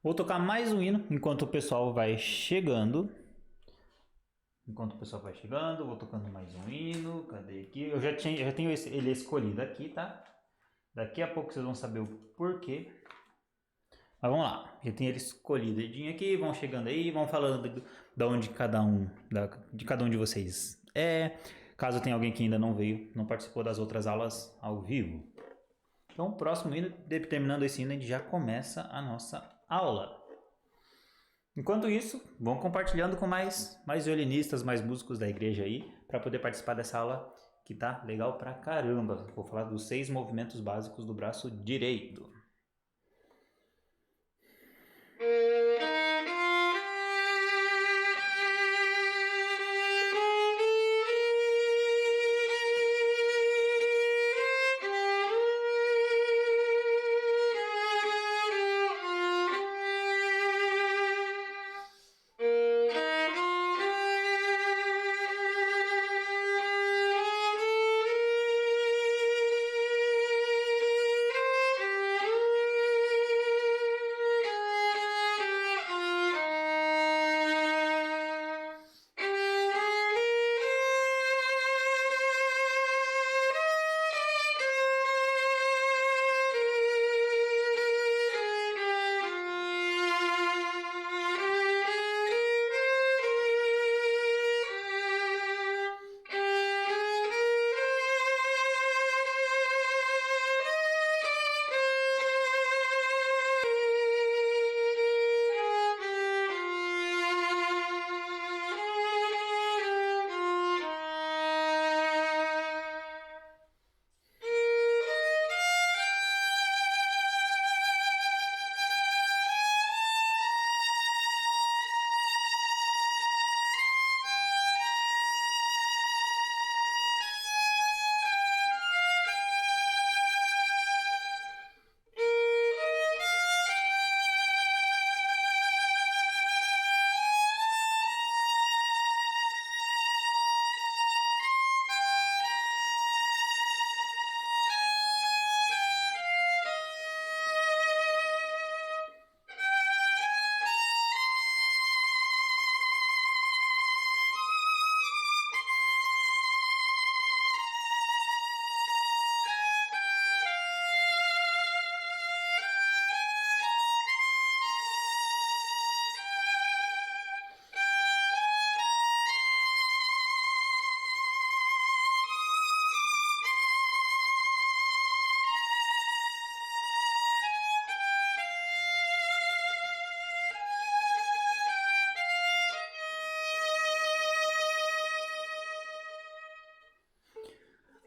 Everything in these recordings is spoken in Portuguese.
Vou tocar mais um hino enquanto o pessoal vai chegando. Vou tocando mais um hino. Cadê aqui? Eu já tenho ele escolhido aqui, tá? Daqui a pouco vocês vão saber o porquê. Mas vamos lá, já tenho ele escolhidinho aqui. Vão chegando aí, vão falando de onde de cada um de vocês é. Caso tenha alguém que ainda não veio, não participou das outras aulas ao vivo. Então, o próximo hino, terminando esse hino, a gente já começa a nossa aula. Enquanto isso, vão compartilhando com mais violinistas, mais músicos da igreja aí, para poder participar dessa aula que tá legal pra caramba. Vou falar dos 6 movimentos básicos do braço direito.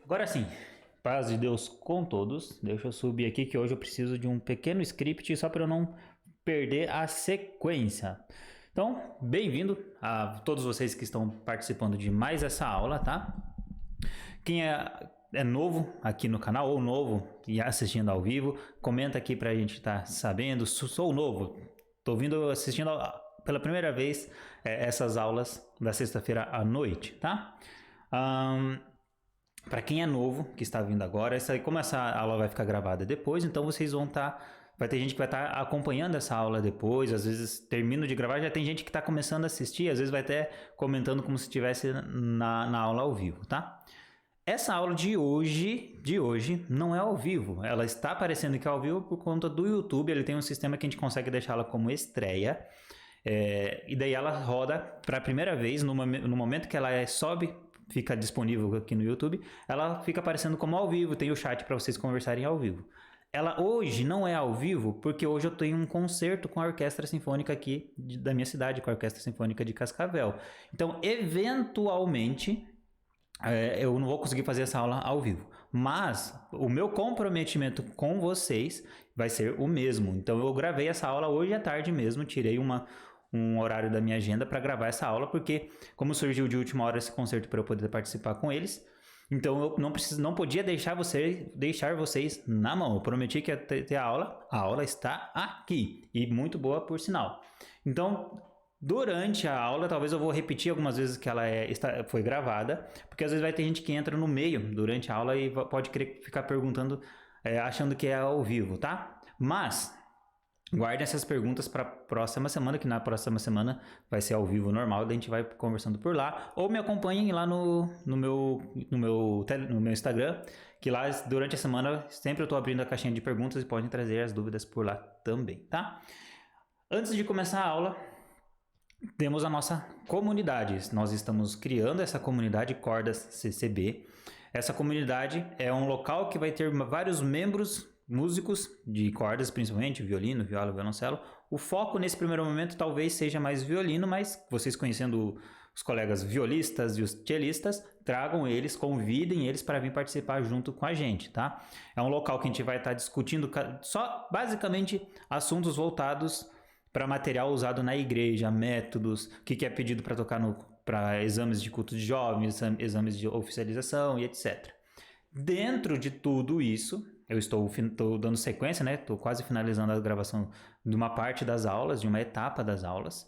Agora sim, paz de Deus com todos. Deixa eu subir aqui que hoje eu preciso de um pequeno script só para eu não perder a sequência. Então, bem-vindo a todos vocês que estão participando de mais essa aula, tá? Quem é novo aqui no canal ou novo e assistindo ao vivo, comenta aqui pra gente estar sabendo. Sou novo, tô assistindo pela primeira vez essas aulas da sexta-feira à noite, tá? Para quem é novo, que está vindo agora, como essa aula vai ficar gravada depois, então vocês vão vai ter gente que vai estar acompanhando essa aula depois, às vezes termino de gravar, já tem gente que está começando a assistir, às vezes vai até comentando como se estivesse na aula ao vivo, tá? Essa aula de hoje não é ao vivo, ela está aparecendo que é ao vivo por conta do YouTube, ele tem um sistema que a gente consegue deixá-la como estreia, e daí ela roda para a primeira vez, no momento que ela sobe, fica disponível aqui no YouTube, ela fica aparecendo como ao vivo, tem o chat para vocês conversarem ao vivo. Ela hoje não é ao vivo, porque hoje eu tenho um concerto com a Orquestra Sinfônica aqui da minha cidade, com a Orquestra Sinfônica de Cascavel. Então, eventualmente, eu não vou conseguir fazer essa aula ao vivo, mas o meu comprometimento com vocês vai ser o mesmo. Então, eu gravei essa aula hoje à tarde mesmo, tirei um horário da minha agenda para gravar essa aula, porque como surgiu de última hora esse concerto para eu poder participar com eles, então eu não podia deixar vocês na mão. Eu prometi que ia ter a aula está aqui, e muito boa por sinal. Então, durante a aula, talvez eu vou repetir algumas vezes que ela foi gravada, porque às vezes vai ter gente que entra no meio durante a aula e pode querer ficar perguntando, achando que é ao vivo, tá? Mas Guardem essas perguntas para a próxima semana, que na próxima semana vai ser ao vivo normal, daí a gente vai conversando por lá. Ou me acompanhem lá no meu Instagram, que lá durante a semana sempre eu estou abrindo a caixinha de perguntas e podem trazer as dúvidas por lá também, tá? Antes de começar a aula, temos a nossa comunidade. Nós estamos criando essa comunidade Cordas CCB. Essa comunidade é um local que vai ter vários membros músicos de cordas, principalmente violino, viola, violoncelo. O foco nesse primeiro momento talvez seja mais violino, mas vocês conhecendo os colegas violistas e os cellistas, tragam eles, convidem eles para vir participar junto com a gente, tá? É um local que a gente vai estar discutindo só basicamente assuntos voltados para material usado na igreja, métodos, o que é pedido para tocar para exames de culto de jovens, exames de oficialização e etc. Dentro de tudo isso, eu estou dando sequência, né? Estou quase finalizando a gravação de uma parte das aulas, de uma etapa das aulas.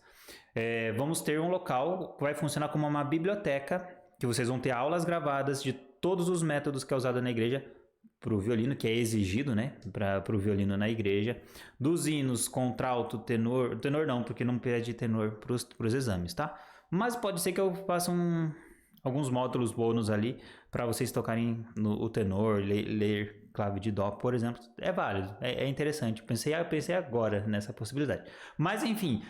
Vamos ter um local que vai funcionar como uma biblioteca, que vocês vão ter aulas gravadas de todos os métodos que é usado na igreja para o violino, que é exigido, né? Para o violino na igreja. Dos hinos, contralto, tenor. Tenor não, porque não pede tenor para os exames, tá? Mas pode ser que eu faça alguns módulos bônus ali para vocês tocarem o tenor, ler clave de dó, por exemplo. É válido, é interessante. Pensei agora nessa possibilidade. Mas enfim,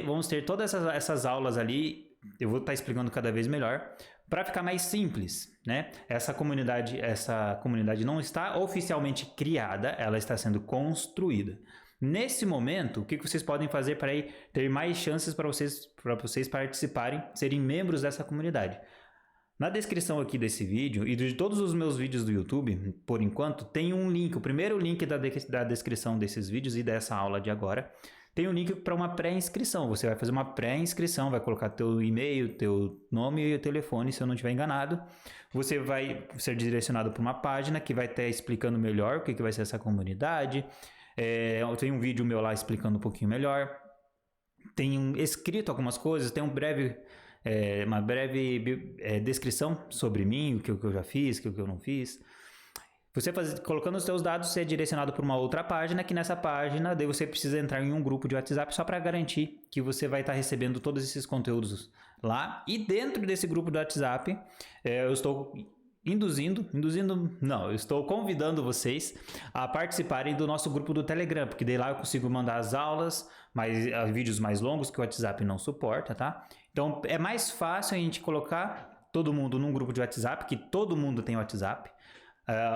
vamos ter todas essas aulas ali. Eu vou estar explicando cada vez melhor para ficar mais simples, né? Essa comunidade não está oficialmente criada, ela está sendo construída. Nesse momento, o que vocês podem fazer para ter mais chances para vocês participarem, serem membros dessa comunidade? Na descrição aqui desse vídeo e de todos os meus vídeos do YouTube, por enquanto, tem um link, o primeiro link da descrição desses vídeos e dessa aula de agora, tem um link para uma pré-inscrição. Você vai fazer uma pré-inscrição, vai colocar teu e-mail, teu nome e o telefone, se eu não estiver enganado. Você vai ser direcionado para uma página que vai estar explicando melhor o que vai ser essa comunidade. Eu tenho um vídeo meu lá explicando um pouquinho melhor. Tem escrito algumas coisas, tem uma breve descrição sobre mim, o que eu já fiz, o que eu não fiz. Você colocando os seus dados, você é direcionado para uma outra página, que nessa página daí você precisa entrar em um grupo de WhatsApp só para garantir que você vai estar recebendo todos esses conteúdos lá. E dentro desse grupo do WhatsApp, eu estou eu estou convidando vocês a participarem do nosso grupo do Telegram, porque daí lá eu consigo mandar as aulas, vídeos mais longos que o WhatsApp não suporta, tá? Então é mais fácil a gente colocar todo mundo num grupo de WhatsApp, que todo mundo tem WhatsApp.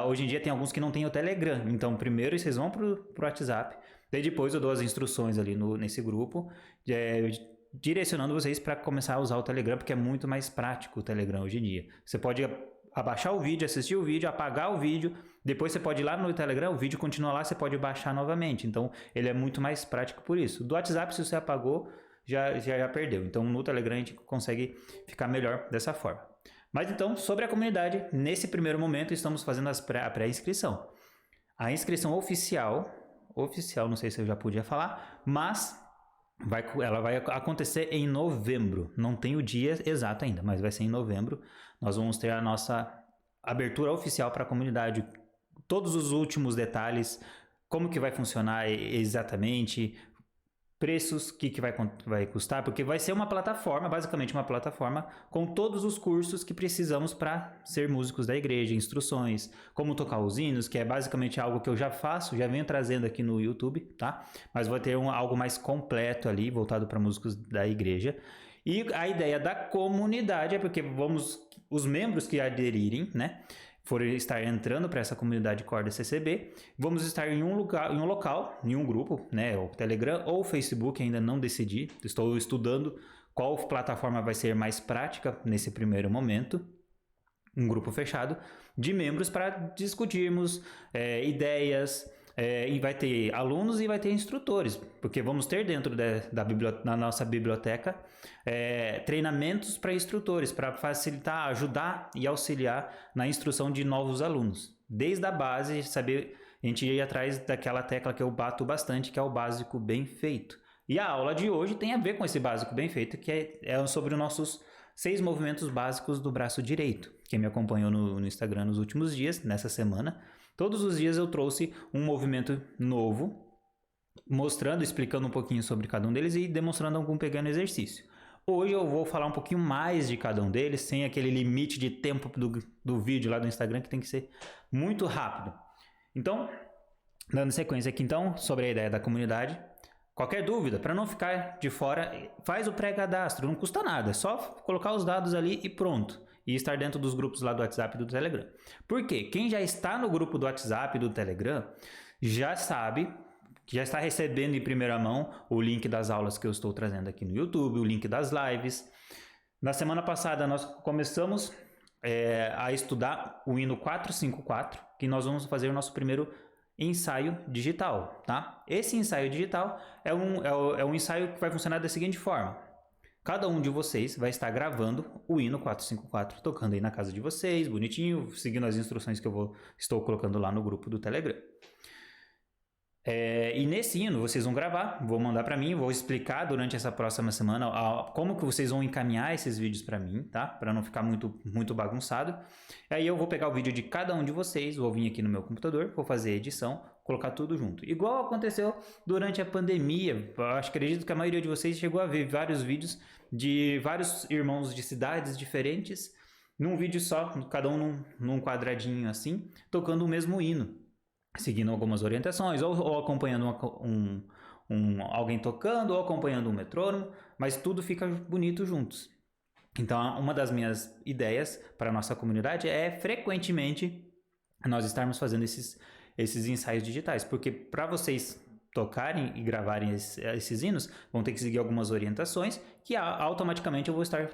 Hoje em dia tem alguns que não tem o Telegram, então primeiro vocês vão pro WhatsApp, daí depois eu dou as instruções ali nesse grupo, direcionando vocês para começar a usar o Telegram, porque é muito mais prático o Telegram hoje em dia. Você pode abaixar o vídeo, assistir o vídeo, apagar o vídeo, depois você pode ir lá no Telegram, o vídeo continua lá, você pode baixar novamente, então ele é muito mais prático por isso. Do WhatsApp, se você apagou, já perdeu, então no Telegram a gente consegue ficar melhor dessa forma. Mas então, sobre a comunidade, nesse primeiro momento estamos fazendo a pré-inscrição. A inscrição oficial, não sei se eu já podia falar, mas ela vai acontecer em novembro. Não tem o dia exato ainda, mas vai ser em novembro. Nós vamos ter a nossa abertura oficial para a comunidade. Todos os últimos detalhes, como que vai funcionar exatamente, preços, o que vai custar, porque vai ser uma plataforma, basicamente uma plataforma com todos os cursos que precisamos para ser músicos da igreja, instruções, como tocar os hinos, que é basicamente algo que eu já faço, já venho trazendo aqui no YouTube, tá? Mas vai ter algo mais completo ali, voltado para músicos da igreja. E a ideia da comunidade é porque os membros que aderirem, né, forem estar entrando para essa comunidade Corda CCB, vamos estar em um local, em um grupo, né, o Telegram ou o Facebook, ainda não decidi, estou estudando qual plataforma vai ser mais prática nesse primeiro momento, um grupo fechado de membros para discutirmos ideias, e vai ter alunos e vai ter instrutores, porque vamos ter dentro da nossa biblioteca treinamentos para instrutores, para facilitar, ajudar e auxiliar na instrução de novos alunos. Desde a base, saber, a gente ir atrás daquela tecla que eu bato bastante, que é o básico bem feito. E a aula de hoje tem a ver com esse básico bem feito, que é sobre os nossos 6 movimentos básicos do braço direito. Quem me acompanhou no Instagram nos últimos dias, nessa semana, todos os dias eu trouxe um movimento novo mostrando, explicando um pouquinho sobre cada um deles e demonstrando algum pequeno exercício. Hoje eu vou falar um pouquinho mais de cada um deles, sem aquele limite de tempo do vídeo lá do Instagram, que tem que ser muito rápido. Então, dando sequência aqui então, sobre a ideia da comunidade. Qualquer dúvida, para não ficar de fora, faz o pré-cadastro, não custa nada, é só colocar os dados ali e pronto. E estar dentro dos grupos lá do WhatsApp e do Telegram. Por quê? Quem já está no grupo do WhatsApp e do Telegram já sabe, já está recebendo em primeira mão o link das aulas que eu estou trazendo aqui no YouTube, o link das lives. Na semana passada nós começamos a estudar o hino 454, que nós vamos fazer o nosso primeiro ensaio digital, tá? Esse ensaio digital é um ensaio que vai funcionar da seguinte forma. Cada um de vocês vai estar gravando o hino 454, tocando aí na casa de vocês, bonitinho, seguindo as instruções que estou colocando lá no grupo do Telegram. E nesse hino vocês vão gravar, vou mandar para mim, vou explicar durante essa próxima semana como que vocês vão encaminhar esses vídeos para mim, tá? Para não ficar muito bagunçado. Aí eu vou pegar o vídeo de cada um de vocês, vou vir aqui no meu computador, vou fazer a edição, colocar tudo junto. Igual aconteceu durante a pandemia, acredito que a maioria de vocês chegou a ver vários vídeos de vários irmãos de cidades diferentes, num vídeo só, cada um num quadradinho assim, tocando o mesmo hino, seguindo algumas orientações, ou acompanhando alguém tocando, ou acompanhando um metrônomo, mas tudo fica bonito juntos. Então, uma das minhas ideias para a nossa comunidade é frequentemente nós estarmos fazendo esses ensaios digitais, porque para vocês tocarem e gravarem esses hinos, vão ter que seguir algumas orientações que automaticamente eu vou estar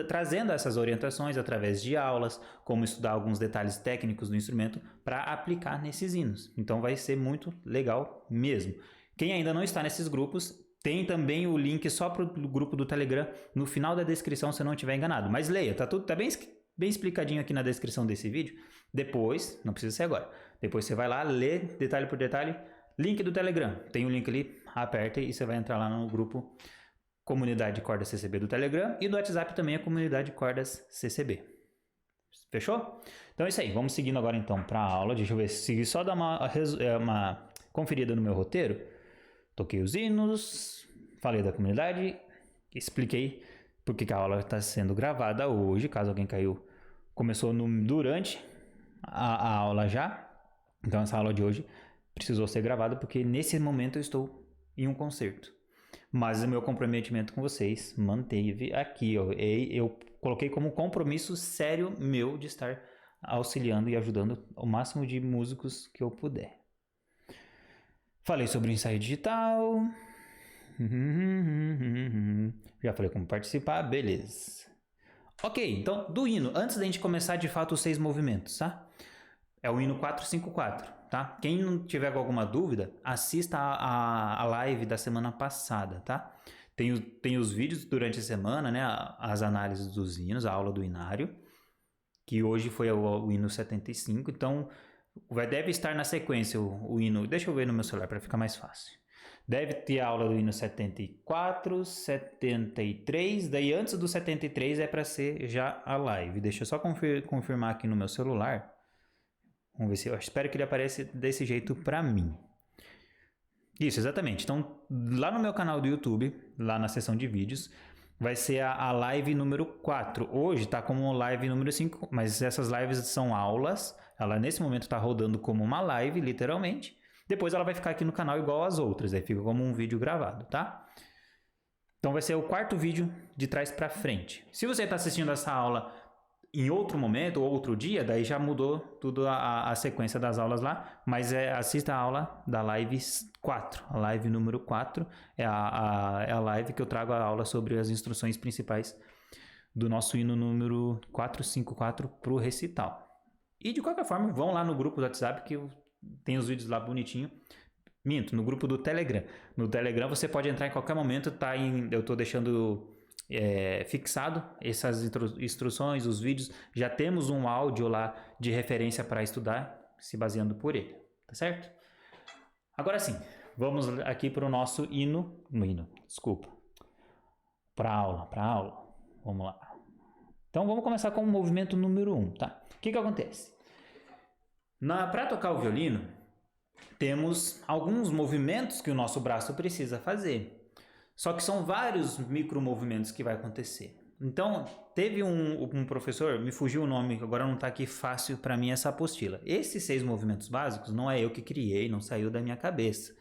trazendo essas orientações através de aulas, como estudar alguns detalhes técnicos do instrumento para aplicar nesses hinos. Então vai ser muito legal mesmo. Quem ainda não está nesses grupos, tem também o link só para o grupo do Telegram no final da descrição, se eu não estiver enganado. Mas leia, tá bem explicadinho aqui na descrição desse vídeo. Depois, não precisa ser agora, depois você vai lá, lê detalhe por detalhe. Link do Telegram, tem o link ali, aperta e você vai entrar lá no grupo Comunidade Cordas CCB do Telegram e do WhatsApp também a Comunidade Cordas CCB. Fechou? Então é isso aí, vamos seguindo agora então para a aula. Deixa eu ver, seguir só dar uma conferida no meu roteiro. Toquei os hinos, falei da comunidade, expliquei porque a aula está sendo gravada hoje, caso alguém começou durante a aula já. Então essa aula de hoje precisou ser gravada porque nesse momento eu estou em um concerto. Mas o meu comprometimento com vocês manteve aqui. Eu coloquei como compromisso sério meu de estar auxiliando e ajudando o máximo de músicos que eu puder. Falei sobre o ensaio digital. Já falei como participar, beleza. Ok, então do hino, antes da gente começar de fato os 6 movimentos, tá? É o hino 454, tá? Quem não tiver alguma dúvida, assista a live da semana passada, tá? Tem os vídeos durante a semana, né? As análises dos hinos, a aula do hinário, que hoje foi o hino 75, então deve estar na sequência o hino. Deixa eu ver no meu celular para ficar mais fácil. Deve ter a aula do hino 74, 73, daí antes do 73 é para ser já a live. Deixa eu só confirmar aqui no meu celular. Vamos ver se eu espero que ele apareça desse jeito para mim. Isso, exatamente. Então, lá no meu canal do YouTube, lá na seção de vídeos, vai ser a live número 4. Hoje está como live número 5, mas essas lives são aulas. Ela nesse momento está rodando como uma live, literalmente. Depois ela vai ficar aqui no canal igual às outras, aí fica como um vídeo gravado, tá? Então vai ser o 4º vídeo de trás para frente. Se você está assistindo essa aula em outro momento ou outro dia, daí já mudou tudo a sequência das aulas lá, mas assista a aula da live 4, a live número 4, é a live que eu trago a aula sobre as instruções principais do nosso hino número 454 para o recital. E de qualquer forma, vão lá no grupo do WhatsApp que tem os vídeos lá bonitinho. Minto, no grupo do Telegram. No Telegram você pode entrar em qualquer momento, eu estou deixando fixado essas instruções, os vídeos. Já temos um áudio lá de referência para estudar, se baseando por ele, tá certo? Agora sim, vamos aqui para o nosso para a aula. Vamos lá. Então vamos começar com o movimento número 1, tá? O que acontece? Para tocar o violino, temos alguns movimentos que o nosso braço precisa fazer. Só que são vários micromovimentos que vai acontecer. Então, teve um professor, me fugiu o nome, agora não está aqui fácil para mim essa apostila. Esses 6 movimentos básicos não é eu que criei, não saiu da minha cabeça.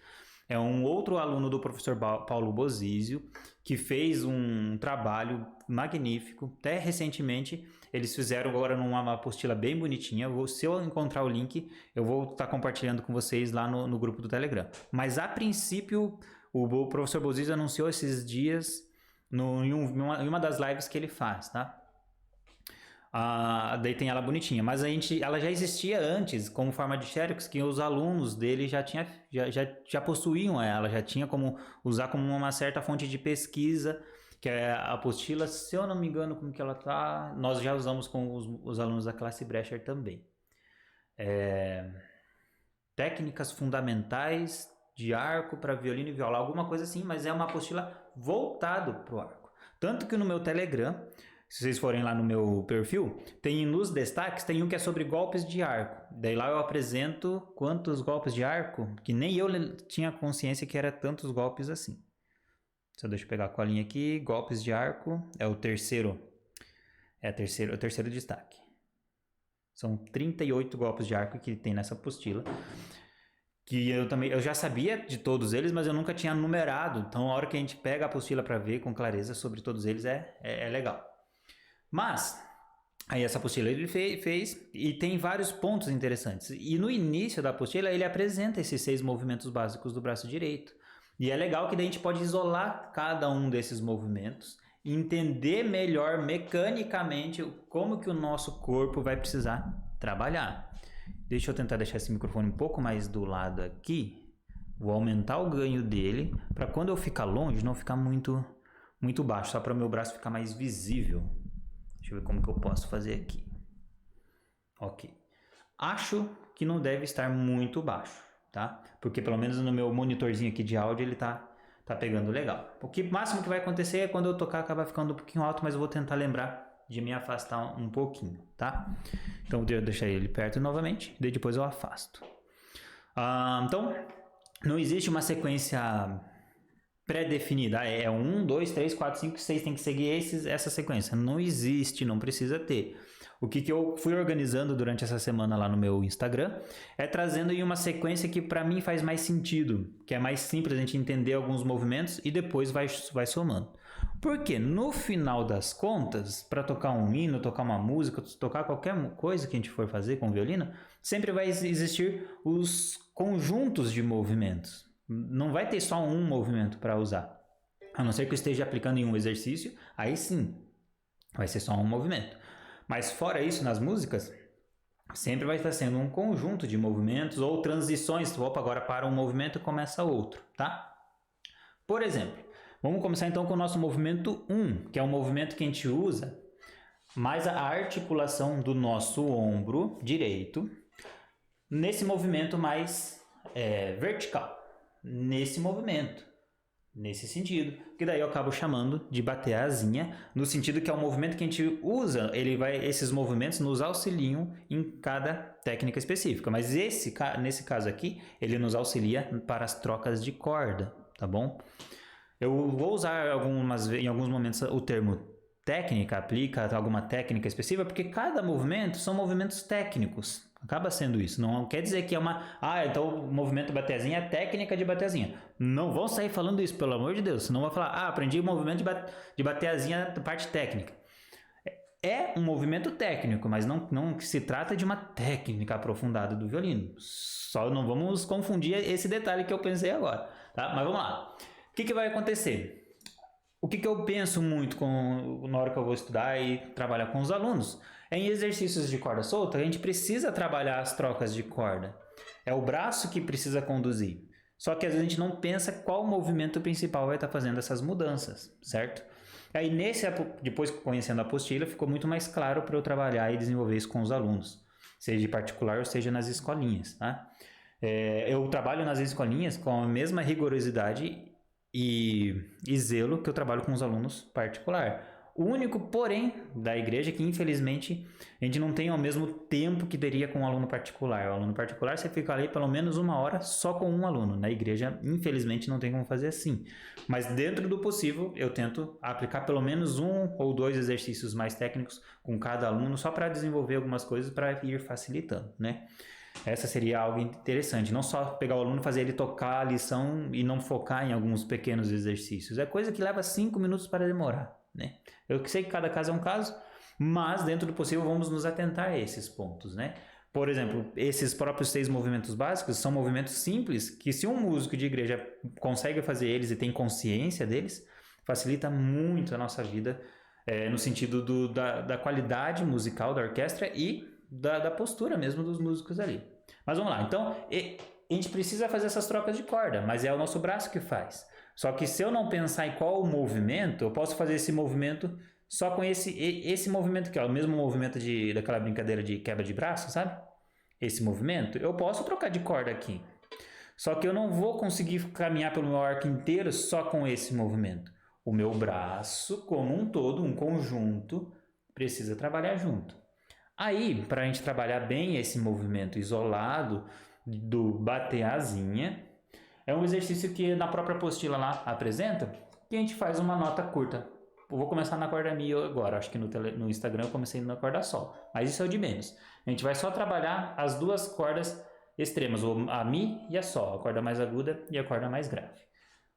É um outro aluno do professor Paulo Bozizio, que fez um trabalho magnífico. Até recentemente, eles fizeram agora numa apostila bem bonitinha. Se eu encontrar o link, eu vou estar compartilhando com vocês lá no grupo do Telegram. Mas, a princípio, o professor Bozizio anunciou esses dias em uma das lives que ele faz, tá? Daí tem ela bonitinha, mas ela já existia antes como forma de xerox, que os alunos dele já possuíam ela, já tinha como usar como uma certa fonte de pesquisa, que é a apostila, se eu não me engano como que ela tá, nós já usamos com os alunos da classe Brecher também. Técnicas fundamentais de arco para violino e viola, alguma coisa assim, mas é uma apostila voltado para o arco. Tanto que no meu Telegram, se vocês forem lá no meu perfil, tem nos destaques, tem um que é sobre golpes de arco. Daí lá eu apresento quantos golpes de arco, que nem eu tinha consciência que era tantos golpes assim. Só deixa eu pegar a colinha aqui, golpes de arco, é o terceiro destaque. São 38 golpes de arco que tem nessa apostila. Que eu já sabia de todos eles, mas eu nunca tinha numerado. Então, a hora que a gente pega a apostila para ver com clareza sobre todos eles é legal. Mas, aí essa apostila ele fez e tem vários pontos interessantes. E no início da apostila, ele apresenta esses 6 movimentos básicos do braço direito. E é legal que daí a gente pode isolar cada um desses movimentos e entender melhor mecanicamente como que o nosso corpo vai precisar trabalhar. Deixa eu tentar deixar esse microfone um pouco mais do lado aqui. Vou aumentar o ganho dele para quando eu ficar longe não ficar muito baixo, só para o meu braço ficar mais visível. Deixa eu ver como que eu posso fazer aqui. Ok. Acho que não deve estar muito baixo, tá? Porque pelo menos no meu monitorzinho aqui de áudio ele tá pegando legal. O máximo que vai acontecer é quando eu tocar acabar ficando um pouquinho alto, mas eu vou tentar lembrar de me afastar um pouquinho, tá? Então, eu deixar ele perto novamente, daí depois eu afasto. Então, não existe uma sequência pré-definida. É 1, 2, 3, 4, 5, 6, tem que seguir essa sequência. Não existe, não precisa ter. O que eu fui organizando durante essa semana lá no meu Instagram é trazendo em uma sequência que para mim faz mais sentido, que é mais simples a gente entender alguns movimentos e depois vai somando. Porque no final das contas, para tocar um hino, tocar uma música, tocar qualquer coisa que a gente for fazer com o violino, sempre vai existir os conjuntos de movimentos. Não vai ter só um movimento para usar. A não ser que eu esteja aplicando em um exercício, aí sim, vai ser só um movimento. Mas fora isso, nas músicas, sempre vai estar sendo um conjunto de movimentos ou transições. Opa, agora para um movimento e começa outro, tá? Por exemplo, vamos começar então com o nosso movimento 1, que é um movimento que a gente usa mais a articulação do nosso ombro direito nesse movimento mais vertical, nesse movimento, nesse sentido, que daí eu acabo chamando de bater a asinha, no sentido que é um movimento que a gente usa, esses movimentos nos auxiliam em cada técnica específica, mas nesse caso aqui, ele nos auxilia para as trocas de corda, tá bom? Eu vou usar em alguns momentos o termo técnica, aplica alguma técnica específica, porque cada movimento são movimentos técnicos. Acaba sendo isso. Não quer dizer que é então o movimento batezinha é técnica de batezinha. Não vão sair falando isso, pelo amor de Deus. Senão vai falar, aprendi o movimento de batezinha, parte técnica. É um movimento técnico, mas não se trata de uma técnica aprofundada do violino. Só não vamos confundir esse detalhe que eu pensei agora, tá? Mas vamos lá. O que vai acontecer? O que eu penso muito na hora que eu vou estudar e trabalhar com os alunos? Em exercícios de corda solta, a gente precisa trabalhar as trocas de corda. É o braço que precisa conduzir. Só que às vezes a gente não pensa qual movimento principal vai estar fazendo essas mudanças, certo? Aí depois conhecendo a apostila, ficou muito mais claro para eu trabalhar e desenvolver isso com os alunos, seja de particular ou seja nas escolinhas, tá? Eu trabalho nas escolinhas com a mesma rigorosidade e zelo que eu trabalho com os alunos particular. O único porém da igreja é que, infelizmente, a gente não tem ao mesmo tempo que teria com um aluno particular. O aluno particular, você fica ali pelo menos 1 hora só com um aluno. Na igreja, infelizmente, não tem como fazer assim. Mas dentro do possível, eu tento aplicar pelo menos 1 ou 2 exercícios mais técnicos com cada aluno, só para desenvolver algumas coisas para ir facilitando, né? Essa seria algo interessante, não só pegar o aluno e fazer ele tocar a lição e não focar em alguns pequenos exercícios. É coisa que leva 5 minutos para demorar, né? Eu sei que cada caso é um caso, mas dentro do possível vamos nos atentar a esses pontos, né? Por exemplo, esses próprios 6 movimentos básicos são movimentos simples que, se um músico de igreja consegue fazer eles e tem consciência deles, facilita muito a nossa vida, no sentido da qualidade musical da orquestra e da postura mesmo dos músicos ali. Mas vamos lá, então a gente precisa fazer essas trocas de corda, mas é o nosso braço que faz. Só que se eu não pensar em qual o movimento, eu posso fazer esse movimento só com esse movimento aqui, ó, o mesmo movimento daquela brincadeira de quebra de braço, sabe? Esse movimento, eu posso trocar de corda aqui. Só que eu não vou conseguir caminhar pelo meu arco inteiro só com esse movimento. O meu braço, como um todo, um conjunto, precisa trabalhar junto. Aí, para a gente trabalhar bem esse movimento isolado do bater asinha, é um exercício que na própria apostila lá apresenta, que a gente faz uma nota curta. Eu vou começar na corda Mi agora, acho que no Instagram eu comecei na corda Sol, mas isso é o de menos. A gente vai só trabalhar as 2 cordas extremas, a Mi e a Sol, a corda mais aguda e a corda mais grave.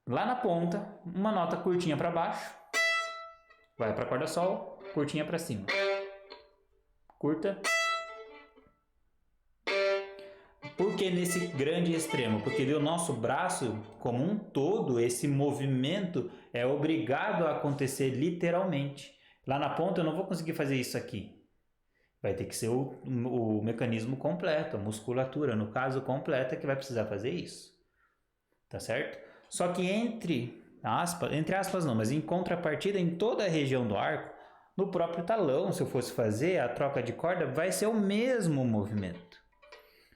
Lá na ponta, uma nota curtinha para baixo, vai para a corda Sol, curtinha para cima. Curta. Por que nesse grande extremo? Porque o nosso braço, como um todo, esse movimento é obrigado a acontecer literalmente. Lá na ponta eu não vou conseguir fazer isso aqui. Vai ter que ser o mecanismo completo, a musculatura, no caso, completa, que vai precisar fazer isso. Tá certo? Só que entre aspas não, mas em contrapartida, em toda a região do arco, no próprio talão, se eu fosse fazer a troca de corda, vai ser o mesmo movimento.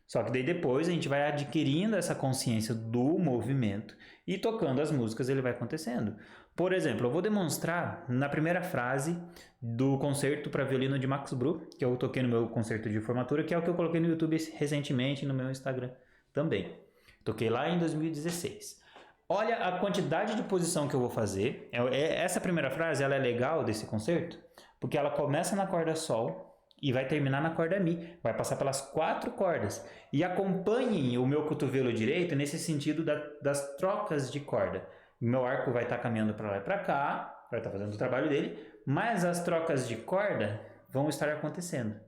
Só que daí depois a gente vai adquirindo essa consciência do movimento e tocando as músicas ele vai acontecendo. Por exemplo, eu vou demonstrar na primeira frase do concerto para violino de Max Bruch, que eu toquei no meu concerto de formatura, que é o que eu coloquei no YouTube recentemente, no meu Instagram também. Toquei lá em 2016. Olha a quantidade de posição que eu vou fazer. Essa primeira frase ela é legal desse concerto, porque ela começa na corda Sol e vai terminar na corda Mi. Vai passar pelas 4 cordas. E acompanhem o meu cotovelo direito nesse sentido das trocas de corda. Meu arco vai estar caminhando para lá e para cá, vai estar fazendo o trabalho dele, mas as trocas de corda vão estar acontecendo.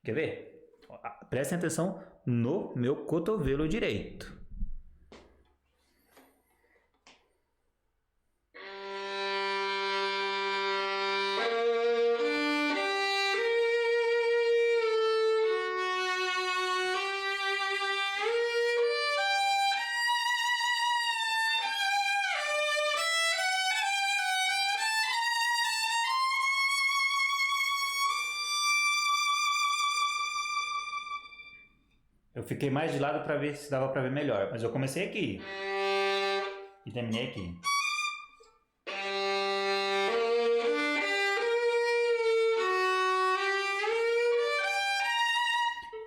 Quer ver? Prestem atenção no meu cotovelo direito. Eu fiquei mais de lado para ver se dava para ver melhor, mas eu comecei aqui e terminei aqui.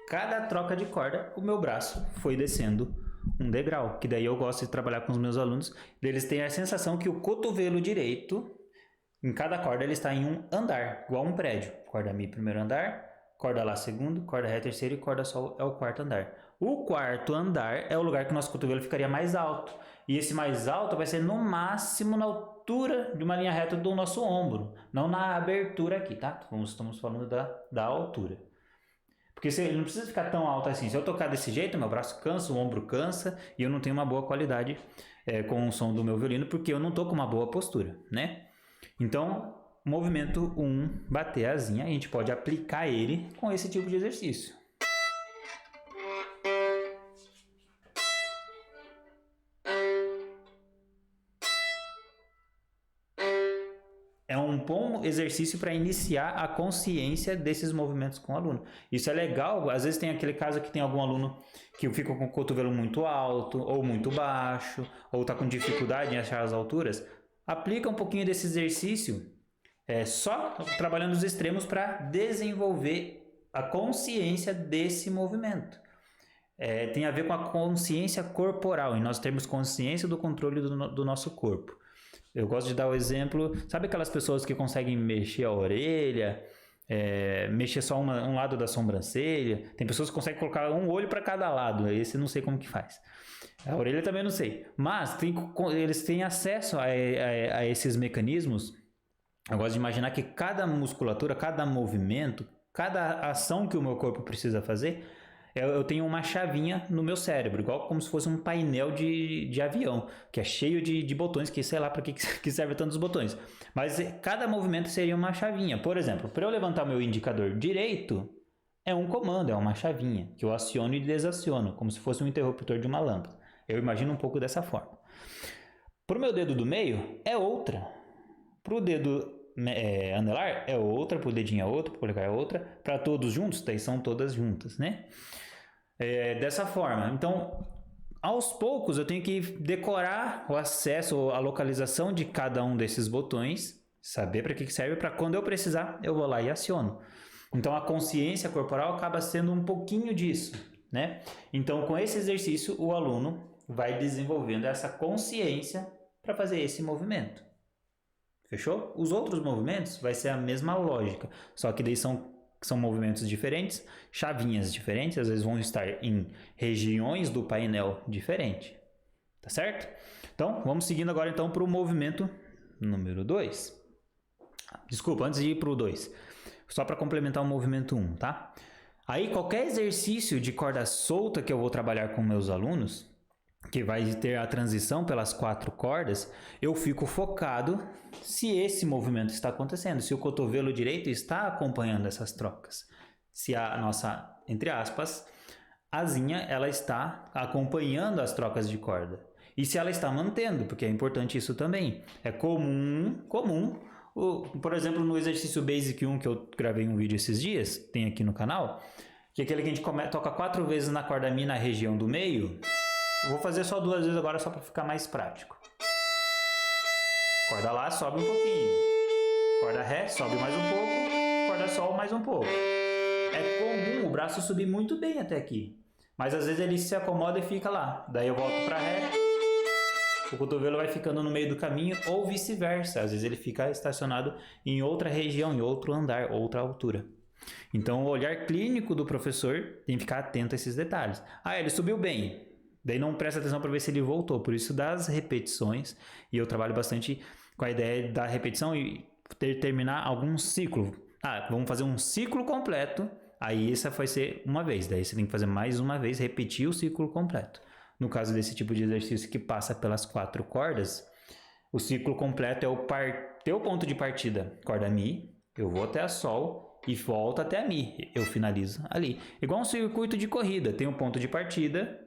Cada troca de corda, o meu braço foi descendo um degrau, que daí eu gosto de trabalhar com os meus alunos, eles têm a sensação que o cotovelo direito, em cada corda, ele está em um andar, igual um prédio. Corda Mi, primeiro andar, corda Lá, segundo, corda Ré, terceiro e corda Sol é o 4º andar. O 4º andar é o lugar que o nosso cotovelo ficaria mais alto. E esse mais alto vai ser no máximo na altura de uma linha reta do nosso ombro, não na abertura aqui, tá? Estamos falando da altura. Porque ele não precisa ficar tão alto assim. Se eu tocar desse jeito, meu braço cansa, o ombro cansa e eu não tenho uma boa qualidade com o som do meu violino, porque eu não estou com uma boa postura, né? Então, movimento 1, bater a asinha, a gente pode aplicar ele com esse tipo de exercício. É um bom exercício para iniciar a consciência desses movimentos com o aluno. Isso é legal, às vezes tem aquele caso que tem algum aluno que fica com o cotovelo muito alto, ou muito baixo, ou está com dificuldade em achar as alturas. Aplica um pouquinho desse exercício só trabalhando os extremos para desenvolver a consciência desse movimento. Tem a ver com a consciência corporal, e nós temos consciência do controle do nosso corpo. Eu gosto de dar o exemplo, sabe aquelas pessoas que conseguem mexer a orelha, mexer só um lado da sobrancelha? Tem pessoas que conseguem colocar um olho para cada lado, esse não sei como que faz. A orelha também não sei, mas eles têm acesso a esses mecanismos. Eu gosto de imaginar que cada musculatura, cada movimento, cada ação que o meu corpo precisa fazer, eu tenho uma chavinha no meu cérebro, igual como se fosse um painel de avião, que é cheio de botões, que sei lá para que serve tantos botões. Mas cada movimento seria uma chavinha. Por exemplo, para eu levantar meu indicador direito, é um comando, é uma chavinha, que eu aciono e desaciono, como se fosse um interruptor de uma lâmpada. Eu imagino um pouco dessa forma. Para o meu dedo do meio, é outra. Para o dedo anelar é outra, para o dedinho é outra, para o polegar é outra, para todos juntos, daí são todas juntas, né? Dessa forma. Então, aos poucos eu tenho que decorar o acesso, a localização de cada um desses botões, saber para que serve, para quando eu precisar, eu vou lá e aciono. Então, a consciência corporal acaba sendo um pouquinho disso, né? Então, com esse exercício, o aluno vai desenvolvendo essa consciência para fazer esse movimento. Fechou? Os outros movimentos vai ser a mesma lógica, só que daí são movimentos diferentes, chavinhas diferentes, às vezes vão estar em regiões do painel diferente, tá certo? Então, vamos seguindo agora então para o movimento número 2. Desculpa, antes de ir para o 2, só para complementar o movimento 1, tá? Aí, qualquer exercício de corda solta que eu vou trabalhar com meus alunos, que vai ter a transição pelas 4 cordas, eu fico focado se esse movimento está acontecendo, se o cotovelo direito está acompanhando essas trocas, se a nossa, entre aspas, asinha, ela está acompanhando as trocas de corda, e se ela está mantendo, porque é importante isso também. É comum, por exemplo, no exercício Basic 1 que eu gravei um vídeo esses dias, tem aqui no canal, que é aquele que a gente toca 4 vezes na corda Mi na região do meio. Eu vou fazer só 2 vezes agora, só para ficar mais prático. Corda Lá, sobe um pouquinho. Corda Ré, sobe mais um pouco. Corda Sol, mais um pouco. É comum o braço subir muito bem até aqui, mas às vezes ele se acomoda e fica lá. Daí eu volto para Ré, o cotovelo vai ficando no meio do caminho, ou vice-versa. Às vezes ele fica estacionado em outra região, em outro andar, outra altura. Então, o olhar clínico do professor tem que ficar atento a esses detalhes. Ele subiu bem. Daí não presta atenção para ver se ele voltou. Por isso, das repetições, e eu trabalho bastante com a ideia da repetição e terminar algum ciclo. Vamos fazer um ciclo completo. Aí essa vai ser uma vez. Daí você tem que fazer mais uma vez, repetir o ciclo completo. No caso desse tipo de exercício que passa pelas 4 cordas, o ciclo completo é o teu ponto de partida, corda Mi, eu vou até a Sol e volto até a Mi, eu finalizo ali. Igual um circuito de corrida, tem um ponto de partida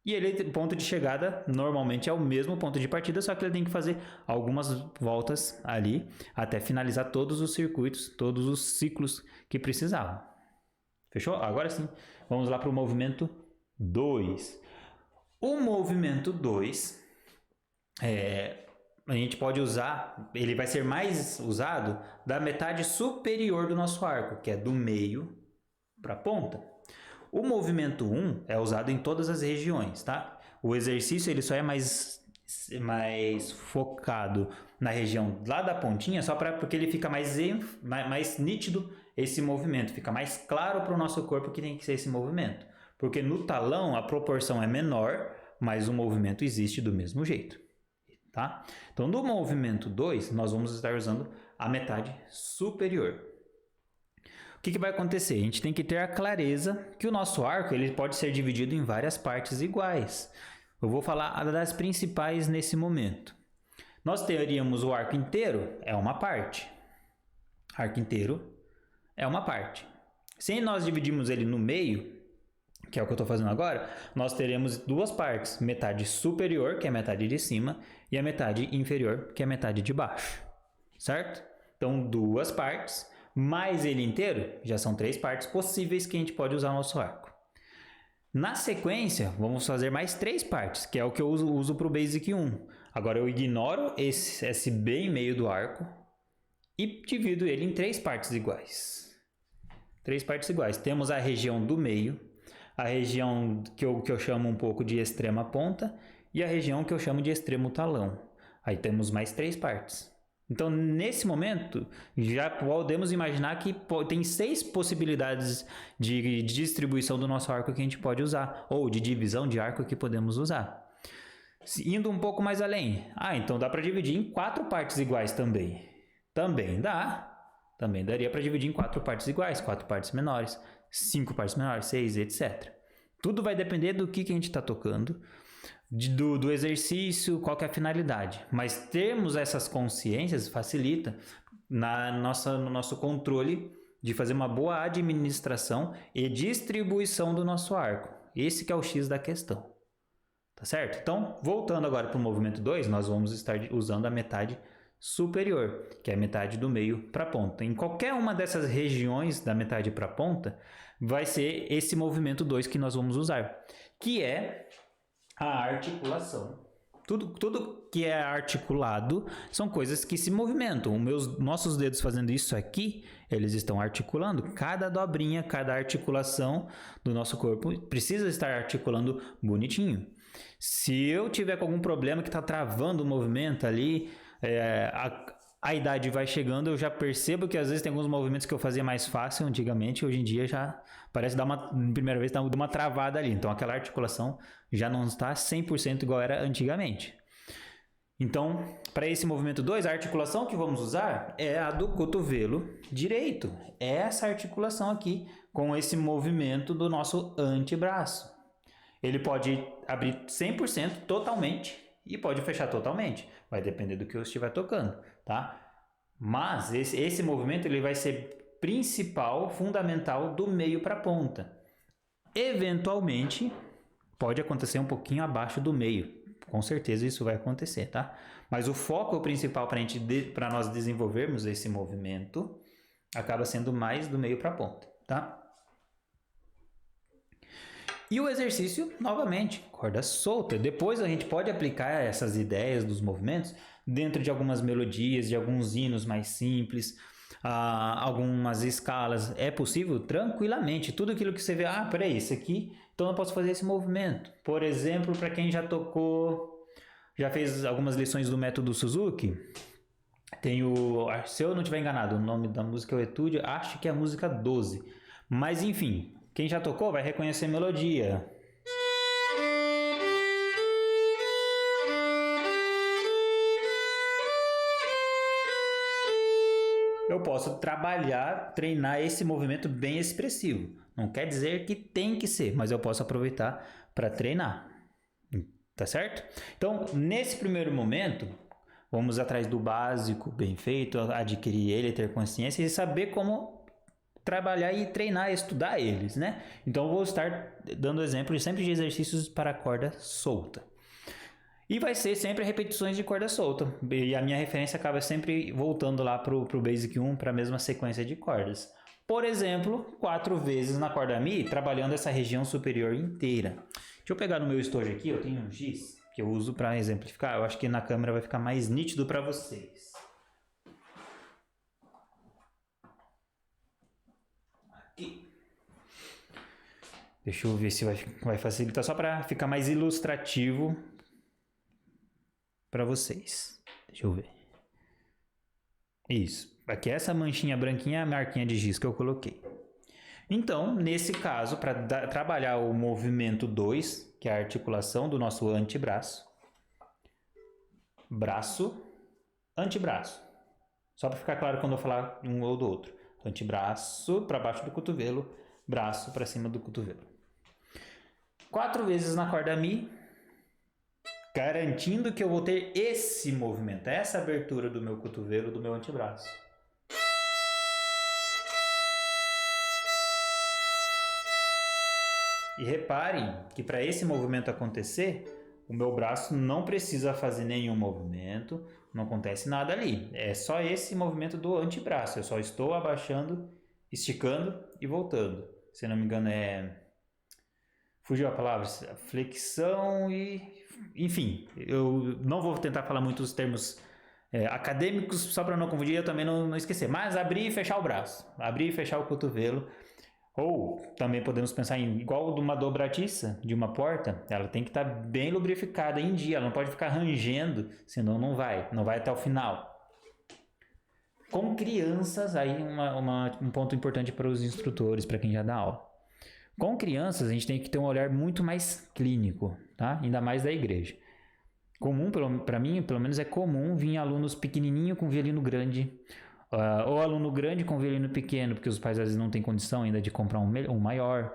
e o ponto de chegada normalmente é o mesmo ponto de partida, só que ele tem que fazer algumas voltas ali até finalizar todos os circuitos, todos os ciclos que precisavam. Fechou? Agora sim, vamos lá para o movimento 2. O movimento 2, a gente pode usar, ele vai ser mais usado da metade superior do nosso arco, que é do meio para a ponta. O movimento 1 é usado em todas as regiões, tá? O exercício ele só é mais focado na região lá da pontinha, porque ele fica mais nítido esse movimento, fica mais claro para o nosso corpo que tem que ser esse movimento. Porque no talão a proporção é menor, mas o movimento existe do mesmo jeito, tá? Então, no movimento 2, nós vamos estar usando a metade superior. O que vai acontecer? A gente tem que ter a clareza que o nosso arco ele pode ser dividido em várias partes iguais. Eu vou falar das principais nesse momento. Nós teríamos o arco inteiro, é uma parte. Arco inteiro é uma parte. Se nós dividirmos ele no meio, que é o que eu estou fazendo agora, nós teremos 2 partes, metade superior, que é a metade de cima, e a metade inferior, que é a metade de baixo, certo? Então, 2 partes, mais ele inteiro, já são 3 partes possíveis que a gente pode usar no nosso arco. Na sequência, vamos fazer mais 3 partes, que é o que eu uso para o Basic 1. Agora, eu ignoro esse bem meio do arco e divido ele em 3 partes iguais. 3 partes iguais. Temos a região do meio, a região que eu chamo um pouco de extrema ponta e a região que eu chamo de extremo talão. Aí temos mais 3 partes. Então, nesse momento, já podemos imaginar que tem 6 possibilidades de distribuição do nosso arco que a gente pode usar, ou de divisão de arco que podemos usar. Indo um pouco mais além, então dá para dividir em 4 partes iguais também. Também dá. Também daria para dividir em 4 partes iguais, 4 partes menores, 5 partes menores, 6, etc. Tudo vai depender do que a gente está tocando, do exercício, qual que é a finalidade. Mas termos essas consciências facilita no nosso controle de fazer uma boa administração e distribuição do nosso arco. Esse que é o X da questão. Tá certo? Então, voltando agora para o movimento 2, nós vamos estar usando a metade superior, que é a metade do meio para a ponta. Em qualquer uma dessas regiões da metade para a ponta, vai ser esse movimento 2 que nós vamos usar, que é a articulação. Tudo que é articulado são coisas que se movimentam. Nossos dedos fazendo isso aqui, eles estão articulando. Cada dobrinha, cada articulação do nosso corpo precisa estar articulando bonitinho. Se eu tiver com algum problema que está travando o movimento ali, a idade vai chegando, eu já percebo que às vezes tem alguns movimentos que eu fazia mais fácil antigamente, hoje em dia já parece dar primeira vez dá uma travada ali. Então aquela articulação já não está 100% igual era antigamente. Então, para esse movimento 2, a articulação que vamos usar é a do cotovelo direito. É essa articulação aqui com esse movimento do nosso antebraço. Ele pode abrir 100% totalmente e pode fechar totalmente. Vai depender do que eu estiver tocando, tá? Mas esse movimento ele vai ser principal, fundamental do meio para a ponta. Eventualmente, pode acontecer um pouquinho abaixo do meio. Com certeza isso vai acontecer, tá? Mas o foco principal para nós desenvolvermos esse movimento acaba sendo mais do meio para a ponta, tá? E o exercício, novamente, corda solta. Depois a gente pode aplicar essas ideias dos movimentos dentro de algumas melodias, de alguns hinos mais simples, algumas escalas. É possível tranquilamente. Tudo aquilo que você vê, peraí, isso aqui, então eu posso fazer esse movimento. Por exemplo, para quem já fez algumas lições do método Suzuki, se eu não estiver enganado, o nome da música é o Etude, acho que é a música 12. Mas enfim, quem já tocou vai reconhecer a melodia. Eu posso treinar esse movimento bem expressivo. Não quer dizer que tem que ser, mas eu posso aproveitar para treinar. Tá certo? Então, nesse primeiro momento, vamos atrás do básico bem feito, adquirir ele, ter consciência e saber como trabalhar e treinar, estudar eles, né? Então, eu vou estar dando exemplos sempre de exercícios para corda solta. E vai ser sempre repetições de corda solta. E a minha referência acaba sempre voltando lá para o Basic 1, para a mesma sequência de cordas. Por exemplo, 4 vezes na corda Mi, trabalhando essa região superior inteira. Deixa eu pegar no meu estojo aqui, eu tenho um giz que eu uso para exemplificar. Eu acho que na câmera vai ficar mais nítido para vocês. Aqui. Deixa eu ver se vai facilitar, só para ficar mais ilustrativo para vocês. Deixa eu ver. Isso. Aqui essa manchinha branquinha é a marquinha de giz que eu coloquei. Então, nesse caso, para trabalhar o movimento 2, que é a articulação do nosso antebraço, braço, antebraço. Só para ficar claro quando eu falar um ou do outro. Antebraço para baixo do cotovelo, braço para cima do cotovelo. 4 vezes na corda Mi, garantindo que eu vou ter esse movimento, essa abertura do meu cotovelo, do meu antebraço. E reparem que para esse movimento acontecer, o meu braço não precisa fazer nenhum movimento, não acontece nada ali. É só esse movimento do antebraço, eu só estou abaixando, esticando e voltando. Se não me engano fugiu a palavra, flexão e... Enfim, eu não vou tentar falar muitos termos Acadêmicos, só para não confundir, eu também não esquecer. Mas abrir e fechar o braço. Abrir e fechar o cotovelo. Ou também podemos pensar em igual de uma dobradiça de uma porta, ela tem que estar bem lubrificada em dia, ela não pode ficar rangendo, senão não vai até o final. Com crianças, aí um ponto importante para os instrutores, para quem já dá aula. Com crianças, a gente tem que ter um olhar muito mais clínico, tá? Ainda mais da igreja. Comum, para mim, pelo menos é comum vir alunos pequenininho com violino grande, ou aluno grande com violino pequeno, porque os pais às vezes não têm condição ainda de comprar um maior.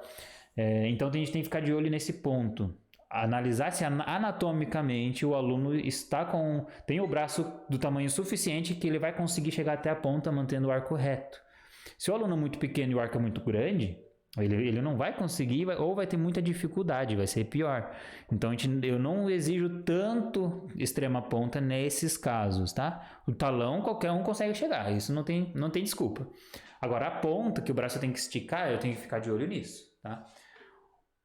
Então a gente tem que ficar de olho nesse ponto. Analisar se anatomicamente o aluno tem o braço do tamanho suficiente que ele vai conseguir chegar até a ponta mantendo o arco reto. Se o aluno é muito pequeno e o arco é muito grande, ele não vai conseguir ou vai ter muita dificuldade, vai ser pior. Então eu não exijo tanto extrema ponta nesses casos, tá? O talão qualquer um consegue chegar, isso não tem desculpa. Agora a ponta que o braço tem que esticar, eu tenho que ficar de olho nisso, tá?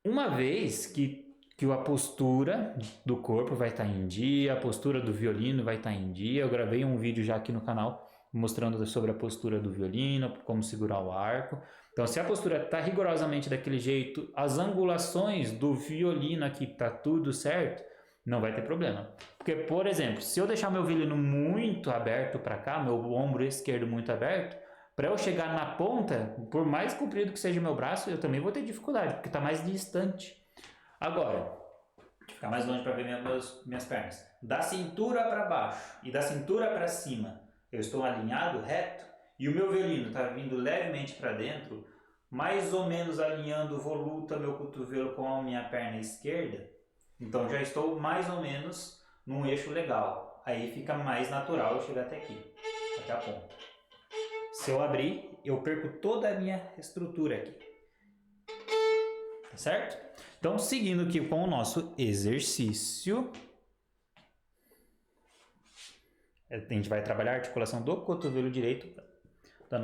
Uma vez que a postura do corpo vai estar em dia, a postura do violino vai estar em dia, eu gravei um vídeo já aqui no canal mostrando sobre a postura do violino, como segurar o arco. Então, se a postura está rigorosamente daquele jeito, as angulações do violino aqui está tudo certo, não vai ter problema. Porque, por exemplo, se eu deixar meu violino muito aberto para cá, meu ombro esquerdo muito aberto, para eu chegar na ponta, por mais comprido que seja meu braço, eu também vou ter dificuldade, porque está mais distante. Agora, ficar mais longe para ver minhas pernas. Da cintura para baixo e da cintura para cima, eu estou alinhado, reto, e o meu violino está vindo levemente para dentro, mais ou menos alinhando voluta meu cotovelo com a minha perna esquerda, então já estou mais ou menos num eixo legal. Aí fica mais natural eu chegar até aqui, até a ponta. Se eu abrir, eu perco toda a minha estrutura aqui. Tá certo? Então, seguindo aqui com o nosso exercício, a gente vai trabalhar a articulação do cotovelo direito no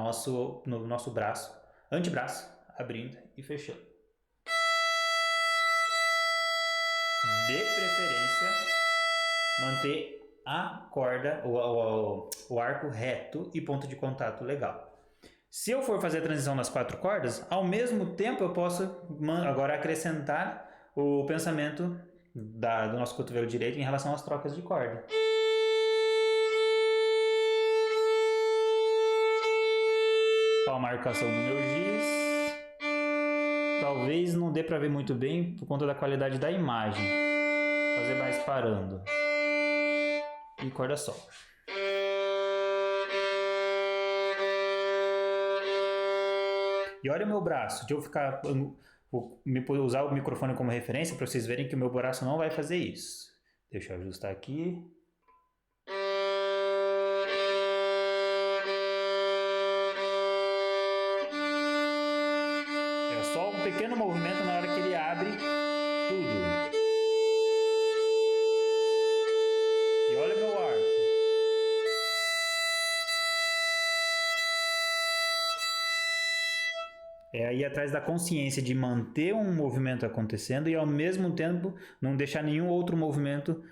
nosso braço, antebraço, abrindo e fechando. De preferência, manter a corda, o arco reto e ponto de contato legal. Se eu for fazer a transição nas 4 cordas, ao mesmo tempo eu posso agora acrescentar o pensamento do nosso cotovelo direito em relação às trocas de corda. Qual a marcação do meu giz? Talvez não dê para ver muito bem por conta da qualidade da imagem. Fazer mais parando. E corda solo. E olha o meu braço, vou usar o microfone como referência para vocês verem que o meu braço não vai fazer isso. Deixa eu ajustar aqui. É só um pequeno movimento na hora que ele abre tudo. E olha meu arco. É aí atrás da consciência de manter um movimento acontecendo e ao mesmo tempo não deixar nenhum outro movimento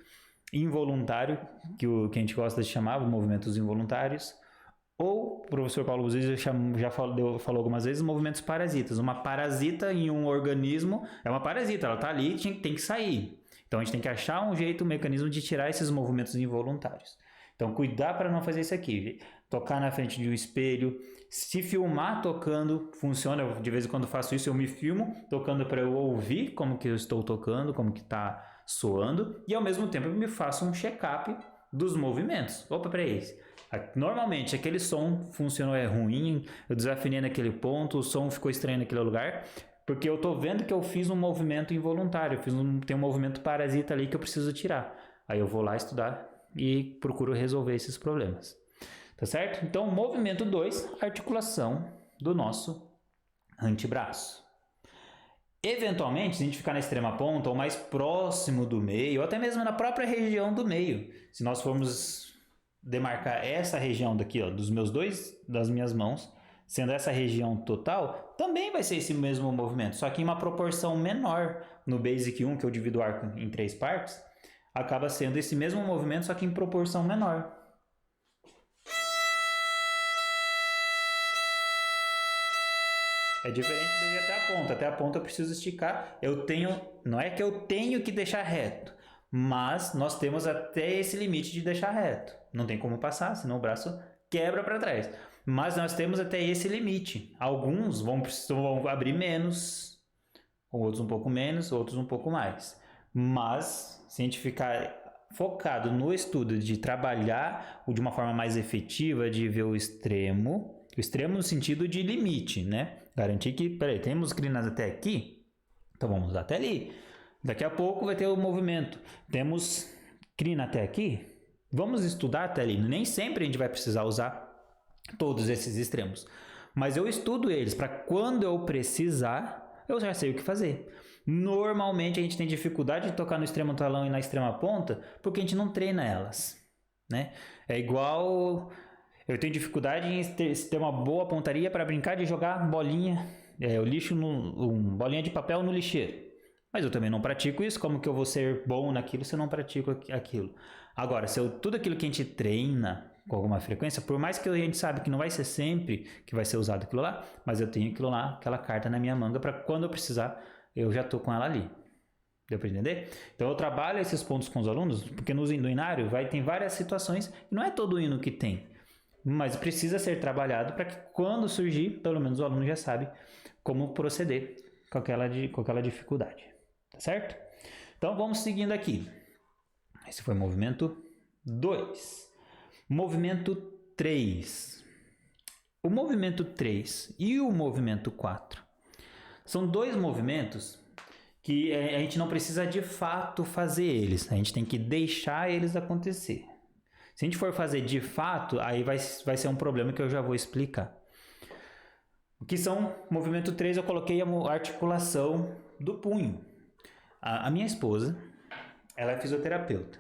involuntário, que a gente gosta de chamar de movimentos involuntários, ou o professor Paulo Buzzi já falou algumas vezes, movimentos parasitas. Uma parasita em um organismo é uma parasita, ela está ali e tem que sair. Então a gente tem que achar um jeito, um mecanismo de tirar esses movimentos involuntários. Então cuidar para não fazer isso aqui. Tocar na frente de um espelho, se filmar tocando, funciona. Eu, de vez em quando faço isso, eu me filmo tocando para eu ouvir como que eu estou tocando, como que está soando, e ao mesmo tempo eu me faço um check-up dos movimentos. Opa, peraí, normalmente aquele som funcionou ruim, eu desafinei naquele ponto, o som ficou estranho naquele lugar, porque eu estou vendo que eu fiz um movimento involuntário, tem um movimento parasita ali que eu preciso tirar. Aí eu vou lá estudar e procuro resolver esses problemas. Tá certo? Então, movimento 2, articulação do nosso antebraço. Eventualmente, se a gente ficar na extrema ponta ou mais próximo do meio, ou até mesmo na própria região do meio, se nós formos demarcar essa região daqui, ó, das minhas mãos, sendo essa região total, também vai ser esse mesmo movimento, só que em uma proporção menor. No Basic 1, que eu divido o arco em 3 partes, acaba sendo esse mesmo movimento, só que em proporção menor. É diferente de eu ir até a ponta. Até a ponta eu preciso esticar. Não é que eu tenho que deixar reto, mas nós temos até esse limite de deixar reto. Não tem como passar, senão o braço quebra para trás. Mas nós temos até esse limite. Alguns vão abrir menos, outros um pouco menos, outros um pouco mais. Mas se a gente ficar focado no estudo de trabalhar de uma forma mais efetiva, de ver o extremo no sentido de limite, né? Garantir que, peraí, temos crinas até aqui, então vamos até ali. Daqui a pouco vai ter o movimento. Temos crina até aqui, vamos estudar até ali. Nem sempre a gente vai precisar usar todos esses extremos, mas eu estudo eles para quando eu precisar, eu já sei o que fazer. Normalmente a gente tem dificuldade de tocar no extremo talão e na extrema ponta porque a gente não treina elas, né? É igual eu tenho dificuldade em ter uma boa pontaria para brincar de jogar bolinha, bolinha de papel no lixeiro. Mas eu também não pratico isso. Como que eu vou ser bom naquilo se eu não pratico aquilo? Agora, tudo aquilo que a gente treina com alguma frequência, por mais que a gente sabe que não vai ser sempre que vai ser usado aquilo lá, mas eu tenho aquilo lá, aquela carta na minha manga para quando eu precisar, eu já tô com ela ali. Deu para entender? Então eu trabalho esses pontos com os alunos, porque no hinário tem várias situações, e não é todo hino que tem, mas precisa ser trabalhado para que quando surgir, pelo menos o aluno já sabe como proceder com aquela dificuldade. Tá certo? Então vamos seguindo aqui. Esse foi o movimento 2. Movimento 3. O movimento 3 e o movimento 4 são dois movimentos que a gente não precisa de fato fazer eles. A gente tem que deixar eles acontecer. Se a gente for fazer de fato, aí vai ser um problema que eu já vou explicar. O que são movimento 3, eu coloquei a articulação do punho. A minha esposa, ela é fisioterapeuta.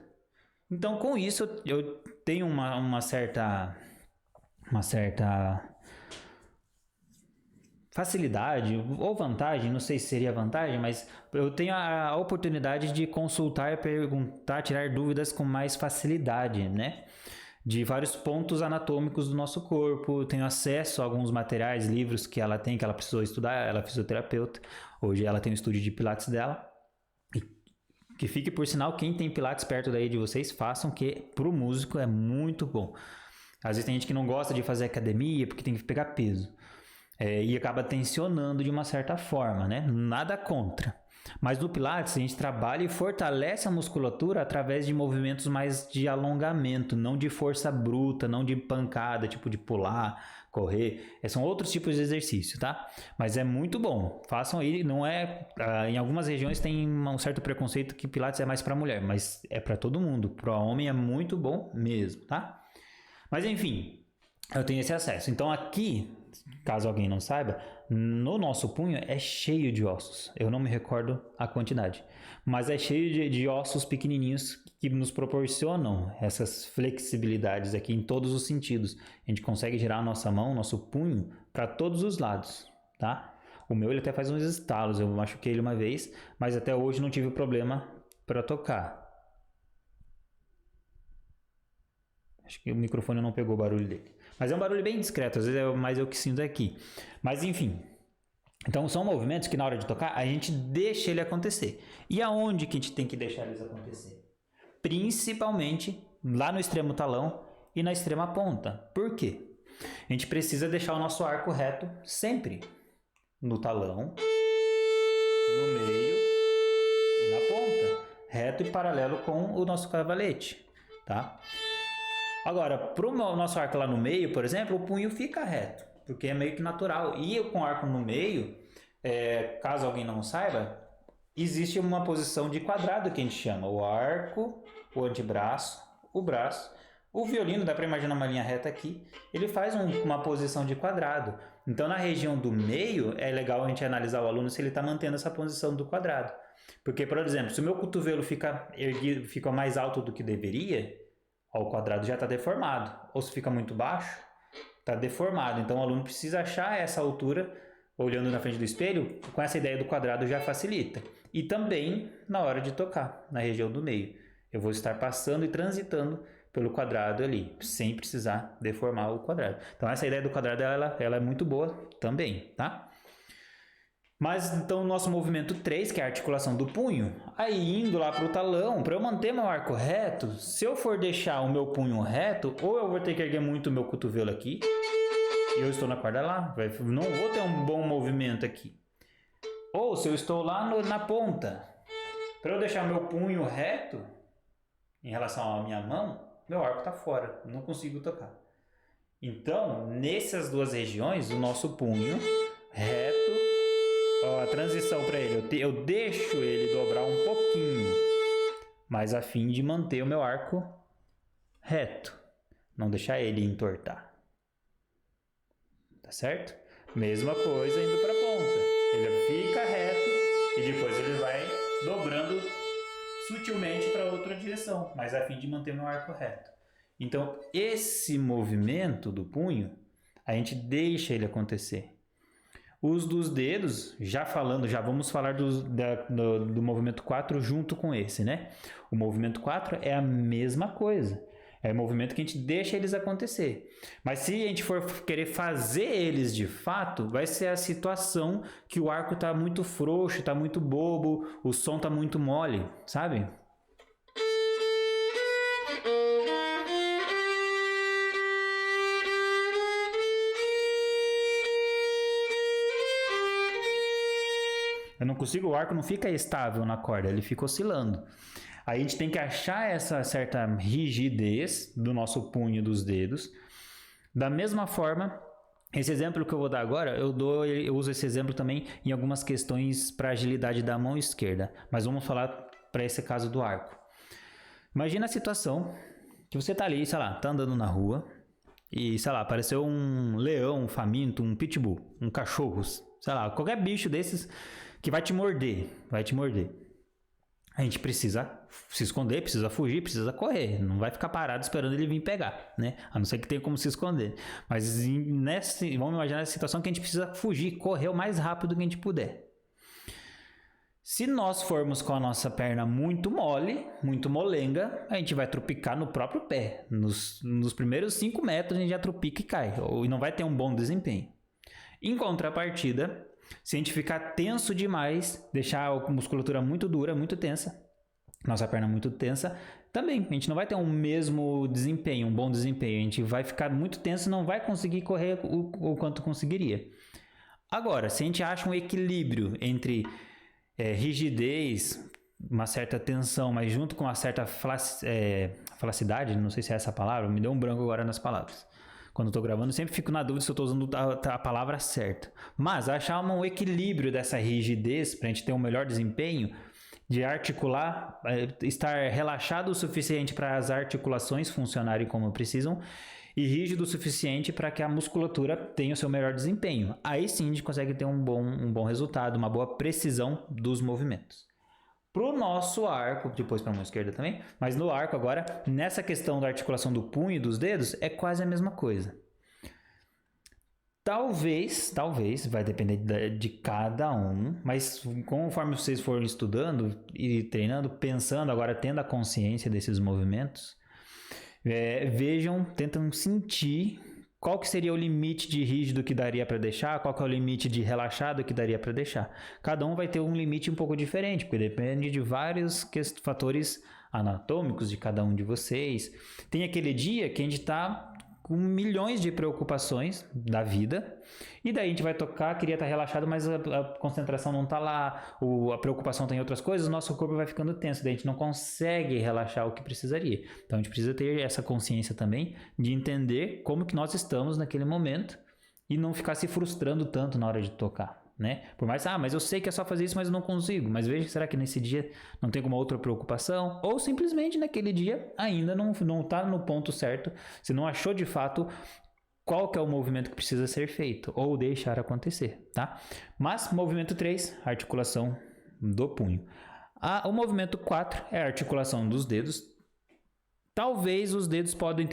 Então, com isso, eu tenho uma certa facilidade ou vantagem, não sei se seria vantagem, mas eu tenho a oportunidade de consultar, perguntar, tirar dúvidas com mais facilidade, né? De vários pontos anatômicos do nosso corpo, tenho acesso a alguns materiais, livros que ela precisou estudar, ela é fisioterapeuta, hoje ela tem um estúdio de pilates dela, que fique por sinal, quem tem pilates perto daí de vocês, façam, que pro músico é muito bom. Às vezes tem gente que não gosta de fazer academia porque tem que pegar peso. E acaba tensionando de uma certa forma, né? Nada contra. Mas no Pilates a gente trabalha e fortalece a musculatura através de movimentos mais de alongamento, não de força bruta, não de pancada, tipo de pular, correr. São outros tipos de exercício, tá? Mas é muito bom. Façam aí, não é... em algumas regiões tem um certo preconceito que Pilates é mais para mulher, mas é para todo mundo. Para homem é muito bom mesmo, tá? Mas enfim, eu tenho esse acesso. Então aqui, caso alguém não saiba, no nosso punho é cheio de ossos. Eu não me recordo a quantidade, mas é cheio de ossos pequenininhos que nos proporcionam essas flexibilidades aqui em todos os sentidos. A gente consegue girar a nossa mão, nosso punho, para todos os lados, tá? O meu ele até faz uns estalos, eu machuquei ele uma vez, mas até hoje não tive problema para tocar. Acho que o microfone não pegou o barulho dele. Mas é um barulho bem discreto, às vezes é mais eu que sinto aqui. Mas enfim. Então são movimentos que na hora de tocar a gente deixa ele acontecer. E aonde que a gente tem que deixar eles acontecer? Principalmente lá no extremo talão e na extrema ponta. Por quê? A gente precisa deixar o nosso arco reto sempre. No talão, no meio e na ponta. Reto e paralelo com o nosso cavalete, tá? Agora, para o nosso arco lá no meio, por exemplo, o punho fica reto, porque é meio que natural. E com o arco no meio, caso alguém não saiba, existe uma posição de quadrado que a gente chama. O arco, o antebraço, o braço. O violino, dá para imaginar uma linha reta aqui, ele faz uma posição de quadrado. Então, na região do meio, é legal a gente analisar o aluno se ele está mantendo essa posição do quadrado. Porque, por exemplo, se o meu cotovelo fica erguido, fica mais alto do que deveria... o quadrado já está deformado, ou se fica muito baixo, está deformado. Então o aluno precisa achar essa altura, olhando na frente do espelho, com essa ideia do quadrado já facilita. E também na hora de tocar, na região do meio. Eu vou estar passando e transitando pelo quadrado ali, sem precisar deformar o quadrado. Então essa ideia do quadrado, ela é muito boa também, tá? Mas então o nosso movimento 3, que é a articulação do punho, aí indo lá para o talão, para eu manter meu arco reto, se eu for deixar o meu punho reto, ou eu vou ter que erguer muito o meu cotovelo aqui, e eu estou na corda lá, não vou ter um bom movimento aqui. Ou se eu estou lá na ponta, para eu deixar meu punho reto, em relação à minha mão, meu arco está fora, não consigo tocar. Então, nessas duas regiões, o nosso punho reto, ó, a transição para ele, eu deixo ele dobrar um pouquinho, mas a fim de manter o meu arco reto, não deixar ele entortar. Tá certo? Mesma coisa indo para a ponta. Ele fica reto e depois ele vai dobrando sutilmente para outra direção, mas a fim de manter meu arco reto. Então, esse movimento do punho, a gente deixa ele acontecer. Os dos dedos, já vamos falar do movimento 4 junto com esse, né? O movimento 4 é a mesma coisa. É o movimento que a gente deixa eles acontecer. Mas se a gente for querer fazer eles de fato, vai ser a situação que o arco está muito frouxo, está muito bobo, o som está muito mole, sabe? Eu não consigo, o arco não fica estável na corda, ele fica oscilando. Aí a gente tem que achar essa certa rigidez do nosso punho dos dedos. Da mesma forma, esse exemplo que eu vou dar agora, eu uso esse exemplo também em algumas questões para agilidade da mão esquerda. Mas vamos falar para esse caso do arco. Imagina a situação que você está ali, sei lá, está andando na rua e, sei lá, apareceu um leão, um faminto, um pitbull, um cachorro, sei lá, qualquer bicho desses que vai te morder. A gente precisa se esconder, precisa fugir, precisa correr. Não vai ficar parado esperando ele vir pegar, né? A não ser que tenha como se esconder. Mas vamos imaginar essa situação que a gente precisa fugir, correr o mais rápido que a gente puder. Se nós formos com a nossa perna muito mole, muito molenga, a gente vai tropicar no próprio pé. Nos primeiros 5 metros a gente já tropica e cai. E não vai ter um bom desempenho. Em contrapartida, se a gente ficar tenso demais, deixar a musculatura muito dura, muito tensa, nossa perna muito tensa, também a gente não vai ter um mesmo desempenho, um bom desempenho. A gente vai ficar muito tenso e não vai conseguir correr o quanto conseguiria. Agora, se a gente acha um equilíbrio entre rigidez, uma certa tensão, mas junto com uma certa flacidade, não sei se é essa palavra, me deu um branco agora nas palavras. Quando eu estou gravando, eu sempre fico na dúvida se eu estou usando a palavra certa. Mas achar um equilíbrio dessa rigidez para a gente ter um melhor desempenho, de articular, estar relaxado o suficiente para as articulações funcionarem como precisam e rígido o suficiente para que a musculatura tenha o seu melhor desempenho. Aí sim a gente consegue ter um bom resultado, uma boa precisão dos movimentos. Para o nosso arco, depois para a mão esquerda também, mas no arco agora, nessa questão da articulação do punho e dos dedos, é quase a mesma coisa. Talvez, vai depender de cada um, mas conforme vocês forem estudando e treinando, pensando agora, tendo a consciência desses movimentos, tentam sentir qual que seria o limite de rígido que daria para deixar, qual que é o limite de relaxado que daria para deixar. Cada um vai ter um limite um pouco diferente, porque depende de vários fatores anatômicos de cada um de vocês. Tem aquele dia que a gente está com milhões de preocupações da vida, e daí a gente vai tocar, queria estar relaxado, mas a concentração não está lá, a preocupação tem outras coisas, o nosso corpo vai ficando tenso, daí a gente não consegue relaxar o que precisaria. Então a gente precisa ter essa consciência também de entender como que nós estamos naquele momento e não ficar se frustrando tanto na hora de tocar, né? Por mais, mas eu sei que é só fazer isso, mas eu não consigo. Mas veja, será que nesse dia não tem alguma outra preocupação? Ou simplesmente naquele dia ainda não está no ponto certo, você não achou de fato qual que é o movimento que precisa ser feito, ou deixar acontecer, tá? Mas movimento 3, articulação do punho. O movimento 4 é a articulação dos dedos. Talvez os dedos podem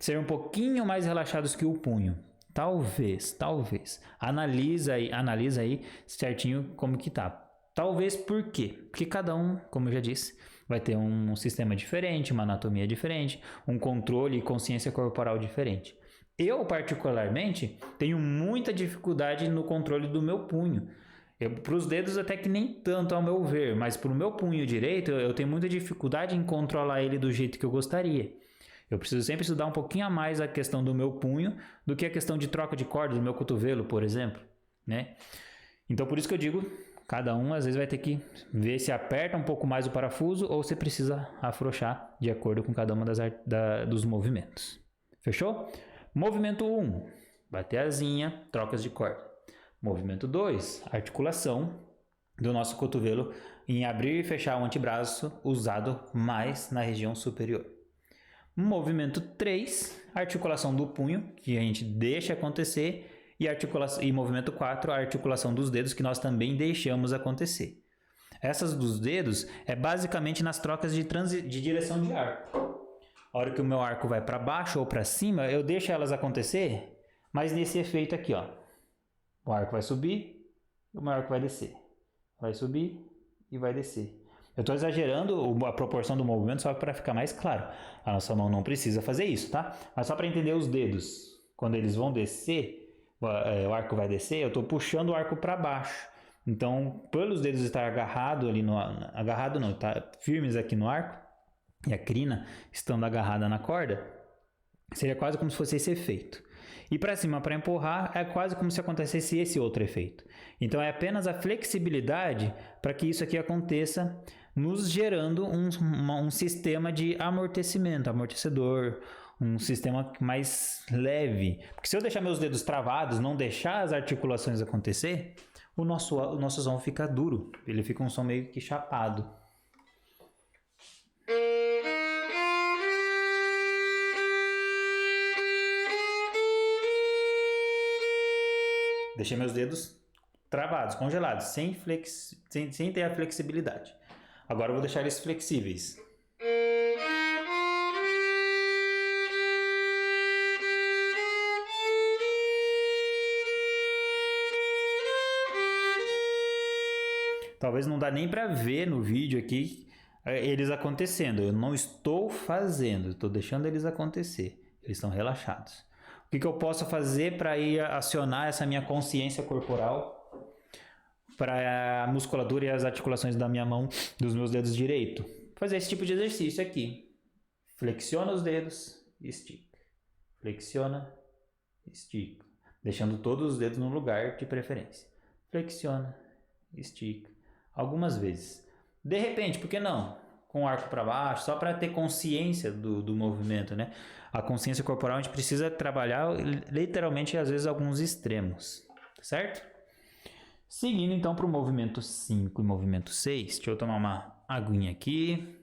ser um pouquinho mais relaxados que o punho. Talvez. Analisa aí certinho como que tá. Talvez por quê? Porque cada um, como eu já disse, vai ter um sistema diferente, uma anatomia diferente, um controle e consciência corporal diferente. Eu, particularmente, tenho muita dificuldade no controle do meu punho. Para os dedos até que nem tanto ao meu ver, mas para o meu punho direito eu tenho muita dificuldade em controlar ele do jeito que eu gostaria. Eu preciso sempre estudar um pouquinho a mais a questão do meu punho do que a questão de troca de corda do meu cotovelo, por exemplo, né? Então por isso que eu digo, cada um às vezes vai ter que ver se aperta um pouco mais o parafuso ou se precisa afrouxar de acordo com cada uma dos movimentos. Fechou? Movimento 1, bater asinha, trocas de corda. Movimento 2, articulação do nosso cotovelo em abrir e fechar o antebraço usado mais na região superior. Movimento 3, articulação do punho, que a gente deixa acontecer, e movimento 4, a articulação dos dedos, que nós também deixamos acontecer. Essas dos dedos é basicamente nas trocas de direção de arco. A hora que o meu arco vai para baixo ou para cima, eu deixo elas acontecer, mas nesse efeito aqui, ó. O arco vai subir e o meu arco vai descer. Vai subir e vai descer. Eu estou exagerando a proporção do movimento só para ficar mais claro. A nossa mão não precisa fazer isso, tá? Mas só para entender os dedos. Quando eles vão descer, o arco vai descer, eu estou puxando o arco para baixo. Então, pelos dedos estar agarrado ali agarrado não, tá firmes aqui no arco, e a crina estando agarrada na corda, seria quase como se fosse esse efeito. E para cima, para empurrar, é quase como se acontecesse esse outro efeito. Então é apenas a flexibilidade para que isso aqui aconteça, nos gerando um sistema de amortecedor, um sistema mais leve. Porque se eu deixar meus dedos travados, não deixar as articulações acontecer, o nosso som fica duro, ele fica um som meio que chapado. Deixei meus dedos travados, congelados, sem ter a flexibilidade. Agora eu vou deixar eles flexíveis. Talvez não dá nem para ver no vídeo aqui eles acontecendo. Eu não estou fazendo, estou deixando eles acontecer. Eles estão relaxados. O que eu posso fazer para ir acionar essa minha consciência corporal para a musculatura e as articulações da minha mão, dos meus dedos direito? Fazer esse tipo de exercício aqui. Flexiona os dedos, estica. Flexiona, estica. Deixando todos os dedos no lugar de preferência. Flexiona, estica. Algumas vezes. De repente, por que não? Com o arco para baixo, só para ter consciência do movimento, né? A consciência corporal a gente precisa trabalhar literalmente às vezes alguns extremos, certo? Seguindo então para o movimento 5 e movimento 6, deixa eu tomar uma aguinha aqui.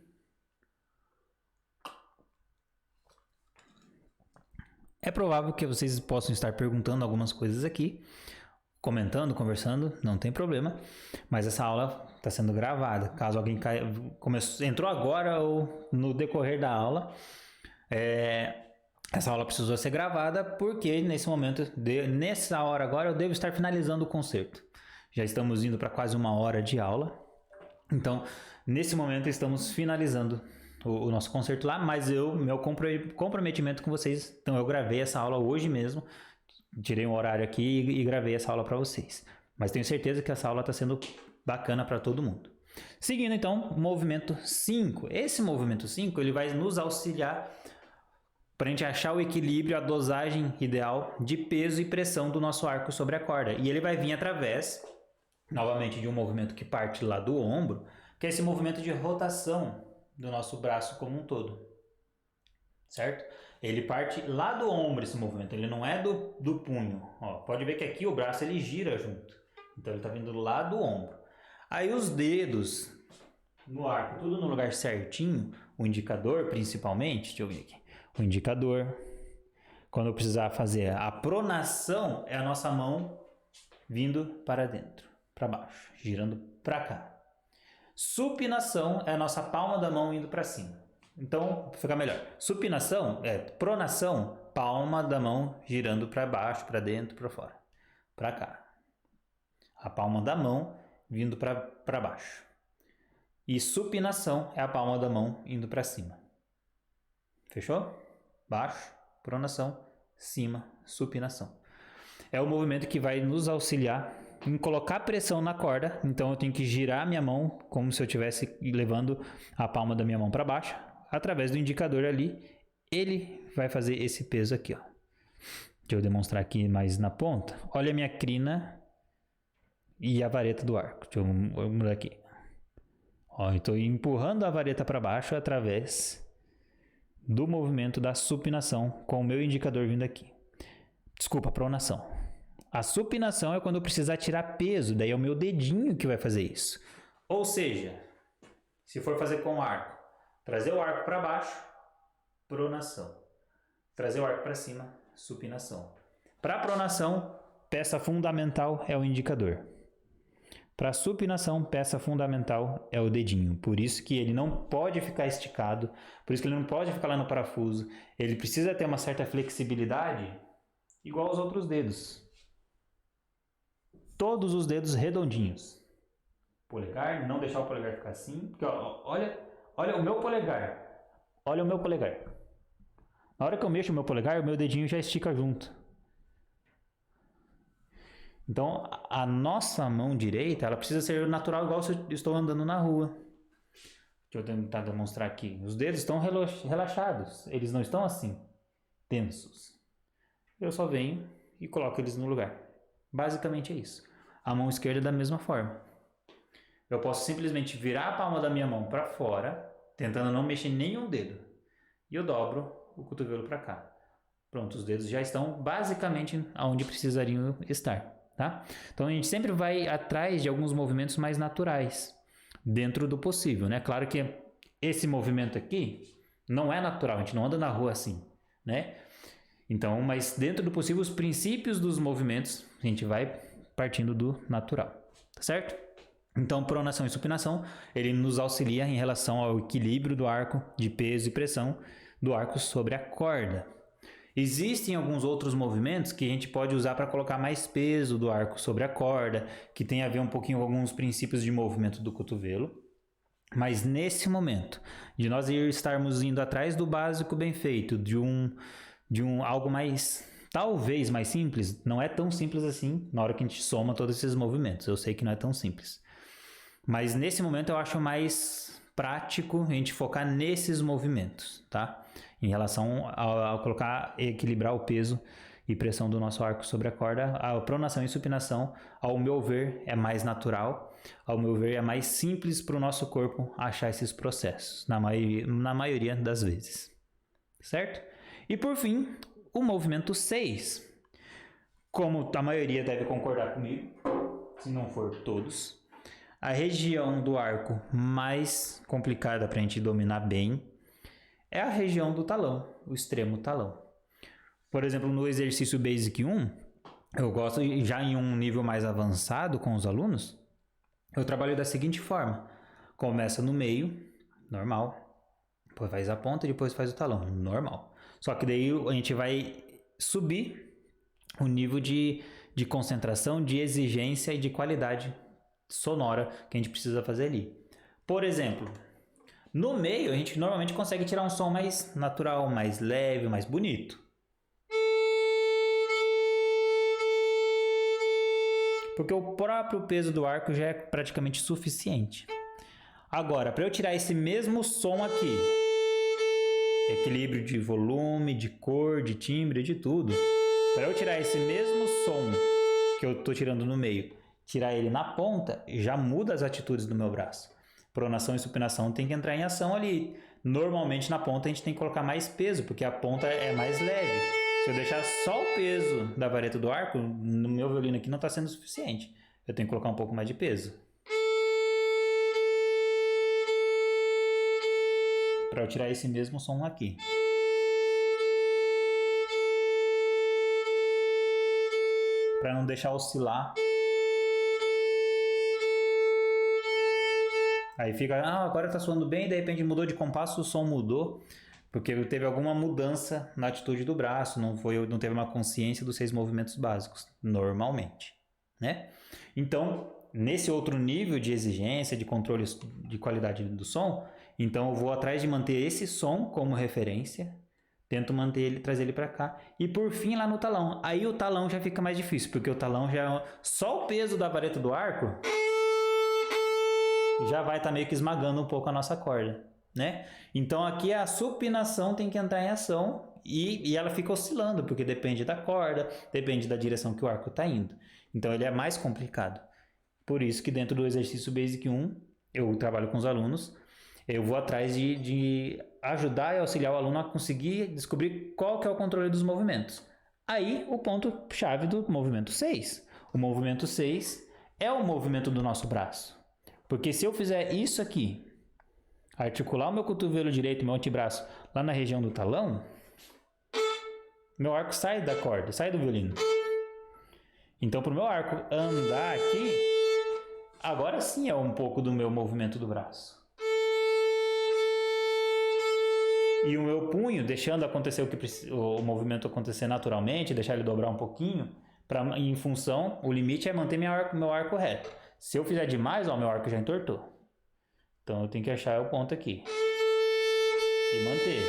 É provável que vocês possam estar perguntando algumas coisas aqui, comentando, conversando, não tem problema, mas essa aula está sendo gravada. Caso alguém entrou agora ou no decorrer da aula, essa aula precisou ser gravada porque nesse momento, nessa hora agora, eu devo estar finalizando o concerto. Já estamos indo para quase 1 hora de aula, então nesse momento estamos finalizando o nosso concerto lá, mas meu comprometimento com vocês, então eu gravei essa aula hoje mesmo, tirei um horário aqui e gravei essa aula para vocês. Mas tenho certeza que essa aula está sendo bacana para todo mundo. Seguindo então, movimento 5. Esse movimento 5 ele vai nos auxiliar para a gente achar o equilíbrio, a dosagem ideal de peso e pressão do nosso arco sobre a corda. E ele vai vir através, novamente, de um movimento que parte lá do ombro, que é esse movimento de rotação do nosso braço como um todo. Certo? Ele parte lá do ombro esse movimento, ele não é do punho. Ó, pode ver que aqui o braço ele gira junto. Então ele está vindo lá do ombro. Aí os dedos no arco, tudo no lugar certinho, o indicador principalmente, deixa eu ver aqui. O indicador, quando eu precisar fazer a pronação, é a nossa mão vindo para dentro, para baixo, girando para cá. Supinação é a nossa palma da mão indo para cima. Então, fica melhor. Supinação é pronação, palma da mão girando para baixo, para dentro, para fora. Para cá. A palma da mão vindo para baixo. E supinação é a palma da mão indo para cima. Fechou? Baixo, pronação, cima, supinação. É o movimento que vai nos auxiliar em colocar pressão na corda, então eu tenho que girar a minha mão como se eu estivesse levando a palma da minha mão para baixo, através do indicador ali, ele vai fazer esse peso aqui, ó. Deixa eu demonstrar aqui mais na ponta. Olha a minha crina e a vareta do arco. Deixa eu mudar aqui. Ó, eu estou empurrando a vareta para baixo através do movimento da supinação com o meu indicador vindo aqui. Desculpa, pronação. A supinação é quando eu precisar tirar peso, daí é o meu dedinho que vai fazer isso. Ou seja, se for fazer com o arco, trazer o arco para baixo, pronação. Trazer o arco para cima, supinação. Para pronação, peça fundamental é o indicador. Para supinação, peça fundamental é o dedinho. Por isso que ele não pode ficar esticado, por isso que ele não pode ficar lá no parafuso. Ele precisa ter uma certa flexibilidade, igual aos outros dedos. Todos os dedos redondinhos. Polegar, não deixar o polegar ficar assim. Porque, ó, olha o meu polegar. Olha o meu polegar. Na hora que eu mexo o meu polegar, o meu dedinho já estica junto. Então, a nossa mão direita, ela precisa ser natural, igual se eu estou andando na rua. Deixa eu tentar demonstrar aqui. Os dedos estão relaxados. Eles não estão assim, tensos. Eu só venho e coloco eles no lugar. Basicamente é isso. A mão esquerda da mesma forma. Eu posso simplesmente virar a palma da minha mão para fora, tentando não mexer nenhum dedo. E eu dobro o cotovelo para cá. Pronto, os dedos já estão basicamente onde precisariam estar. Tá? Então a gente sempre vai atrás de alguns movimentos mais naturais, dentro do possível, né? Claro que esse movimento aqui não é natural, a gente não anda na rua assim, né? Então, mas dentro do possível, os princípios dos movimentos, a gente vai partindo do natural, tá certo? Então, pronação e supinação, ele nos auxilia em relação ao equilíbrio do arco de peso e pressão do arco sobre a corda. Existem alguns outros movimentos que a gente pode usar para colocar mais peso do arco sobre a corda, que tem a ver um pouquinho com alguns princípios de movimento do cotovelo. Mas nesse momento, de nós estarmos indo atrás do básico bem feito, de algo mais, talvez mais simples, não é tão simples assim na hora que a gente soma todos esses movimentos. Eu sei que não é tão simples. Mas nesse momento eu acho mais prático a gente focar nesses movimentos, tá? Em relação a colocar, equilibrar o peso e pressão do nosso arco sobre a corda, a pronação e supinação, ao meu ver, é mais natural, ao meu ver, é mais simples para o nosso corpo achar esses processos, na maioria das vezes, certo? E por fim, o movimento 6, como a maioria deve concordar comigo, se não for todos, a região do arco mais complicada para a gente dominar bem é a região do talão, o extremo talão. Por exemplo, no exercício Basic 1, eu gosto, já em um nível mais avançado com os alunos, eu trabalho da seguinte forma. Começa no meio, normal, depois faz a ponta e depois faz o talão, normal. Só que daí a gente vai subir o nível de concentração, de exigência e de qualidade sonora que a gente precisa fazer ali. Por exemplo, no meio a gente normalmente consegue tirar um som mais natural, mais leve, mais bonito. Porque o próprio peso do arco já é praticamente suficiente. Agora, para eu tirar esse mesmo som aqui, equilíbrio de volume, de cor, de timbre, de tudo, para eu tirar esse mesmo som que eu estou tirando no meio, tirar ele na ponta, já muda as atitudes do meu braço. Pronação e supinação tem que entrar em ação ali. Normalmente na ponta a gente tem que colocar mais peso, porque a ponta é mais leve. Se eu deixar só o peso da vareta do arco, no meu violino aqui não está sendo suficiente. Eu tenho que colocar um pouco mais de peso. Para eu tirar esse mesmo som aqui. Para não deixar oscilar. Aí fica, agora tá soando bem, de repente mudou de compasso, o som mudou, porque teve alguma mudança na atitude do braço, não teve uma consciência dos 6 movimentos básicos, normalmente, né? Então, nesse outro nível de exigência, de controle de qualidade do som, então eu vou atrás de manter esse som como referência, tento manter ele, trazer ele para cá. E por fim lá no talão. Aí o talão já fica mais difícil, porque o talão já... Só o peso da vareta do arco já vai estar meio que esmagando um pouco a nossa corda, né? Então aqui a supinação tem que entrar em ação e ela fica oscilando, porque depende da corda, depende da direção que o arco está indo. Então ele é mais complicado. Por isso que dentro do exercício Basic 1, eu trabalho com os alunos, eu vou atrás de ajudar e auxiliar o aluno a conseguir descobrir qual que é o controle dos movimentos. Aí o ponto-chave do movimento 6. O movimento 6 é o movimento do nosso braço. Porque se eu fizer isso aqui, articular o meu cotovelo direito e meu antebraço lá na região do talão, meu arco sai da corda, sai do violino. Então, para o meu arco andar aqui, agora sim é um pouco do meu movimento do braço. E o meu punho, deixando acontecer o movimento acontecer naturalmente, deixar ele dobrar um pouquinho, em função, o limite é manter meu arco reto. Se eu fizer demais, ó, meu arco já entortou. Então eu tenho que achar o ponto aqui. E manter.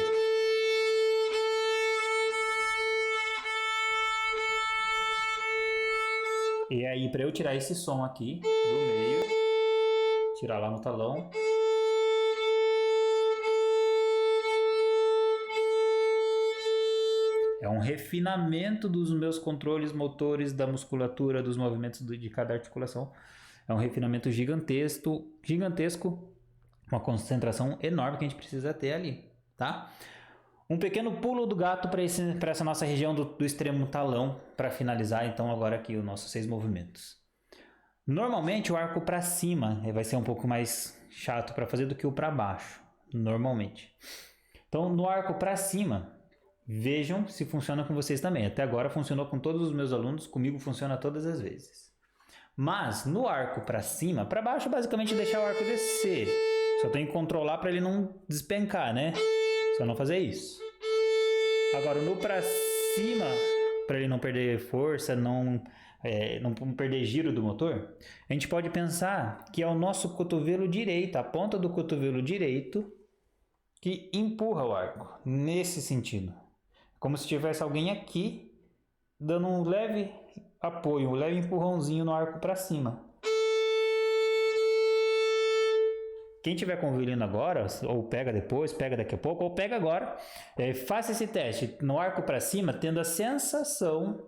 E aí, para eu tirar esse som aqui do meio, tirar lá no talão. É um refinamento dos meus controles motores, da musculatura, dos movimentos de cada articulação. É um refinamento gigantesco, uma concentração enorme que a gente precisa ter ali, tá? Um pequeno pulo do gato para essa nossa região do extremo talão, para finalizar então agora aqui os nossos 6 movimentos. Normalmente o arco para cima vai ser um pouco mais chato para fazer do que o para baixo, normalmente. Então no arco para cima, vejam se funciona com vocês também. Até agora funcionou com todos os meus alunos, comigo funciona todas as vezes. Mas no arco para cima, para baixo basicamente deixar o arco descer. Só tem que controlar para ele não despencar, né? Só não fazer isso. Agora no para cima, para ele não perder força, não perder giro do motor, a gente pode pensar que é o nosso cotovelo direito, a ponta do cotovelo direito que empurra o arco, nesse sentido. Como se tivesse alguém aqui dando um leve apoio, um leve empurrãozinho no arco para cima. Quem tiver com o violino agora, ou pega depois, pega daqui a pouco, ou pega agora, faça esse teste no arco para cima, tendo a sensação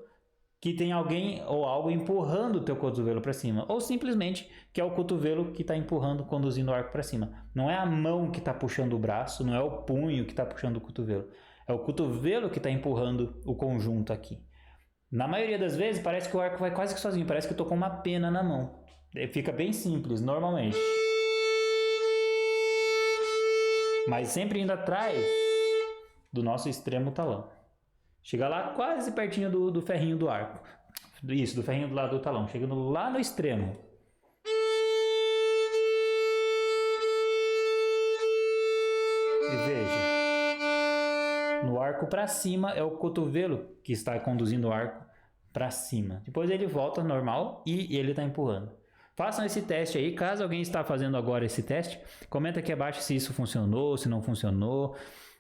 que tem alguém ou algo empurrando o teu cotovelo para cima, ou simplesmente que é o cotovelo que está empurrando, conduzindo o arco para cima. Não é a mão que está puxando o braço, não é o punho que está puxando o cotovelo. É o cotovelo que está empurrando o conjunto aqui. Na maioria das vezes parece que o arco vai quase que sozinho, parece que eu estou com uma pena na mão. Fica bem simples, normalmente. Mas sempre indo atrás do nosso extremo talão. Chega lá quase pertinho do ferrinho do arco. Isso, do ferrinho do lado do talão. Chegando lá no extremo. E veja. No arco para cima é o cotovelo que está conduzindo o arco para cima. Depois ele volta normal e ele está empurrando. Façam esse teste aí. Caso alguém está fazendo agora esse teste, comenta aqui abaixo se isso funcionou, se não funcionou,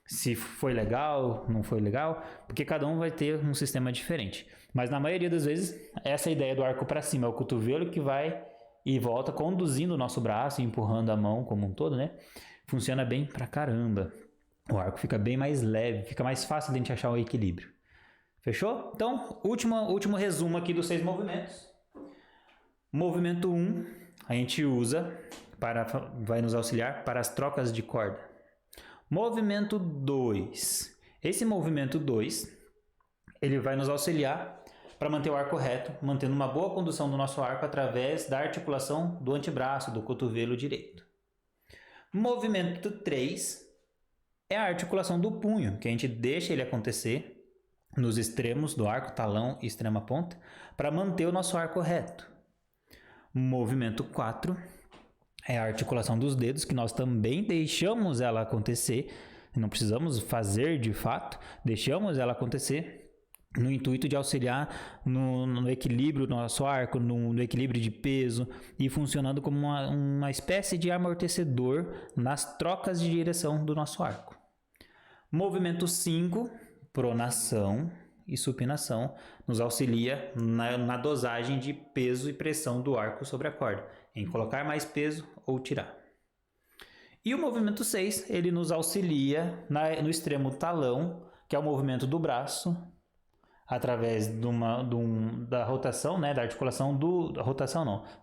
se foi legal, não foi legal, porque cada um vai ter um sistema diferente. Mas na maioria das vezes, essa ideia do arco para cima é o cotovelo que vai e volta conduzindo o nosso braço e empurrando a mão como um todo, né? Funciona bem pra caramba. O arco fica bem mais leve, fica mais fácil de a gente achar o equilíbrio. Fechou? Então, último resumo aqui dos 6 movimentos. Movimento 1, a gente usa, vai nos auxiliar para as trocas de corda. Movimento 2. Esse movimento 2, ele vai nos auxiliar para manter o arco reto, mantendo uma boa condução do nosso arco através da articulação do antebraço, do cotovelo direito. Movimento 3 é a articulação do punho, que a gente deixa ele acontecer nos extremos do arco, talão e extrema ponta, para manter o nosso arco reto. Movimento 4 é a articulação dos dedos, que nós também deixamos ela acontecer, não precisamos fazer de fato, deixamos ela acontecer no intuito de auxiliar no equilíbrio do nosso arco, no equilíbrio de peso e funcionando como uma espécie de amortecedor nas trocas de direção do nosso arco. Movimento 5 pronação e supinação nos auxilia na dosagem de peso e pressão do arco sobre a corda, em colocar mais peso ou tirar. E o movimento 6, ele nos auxilia no extremo talão, que é o movimento do braço, através da rotação, né, da articulação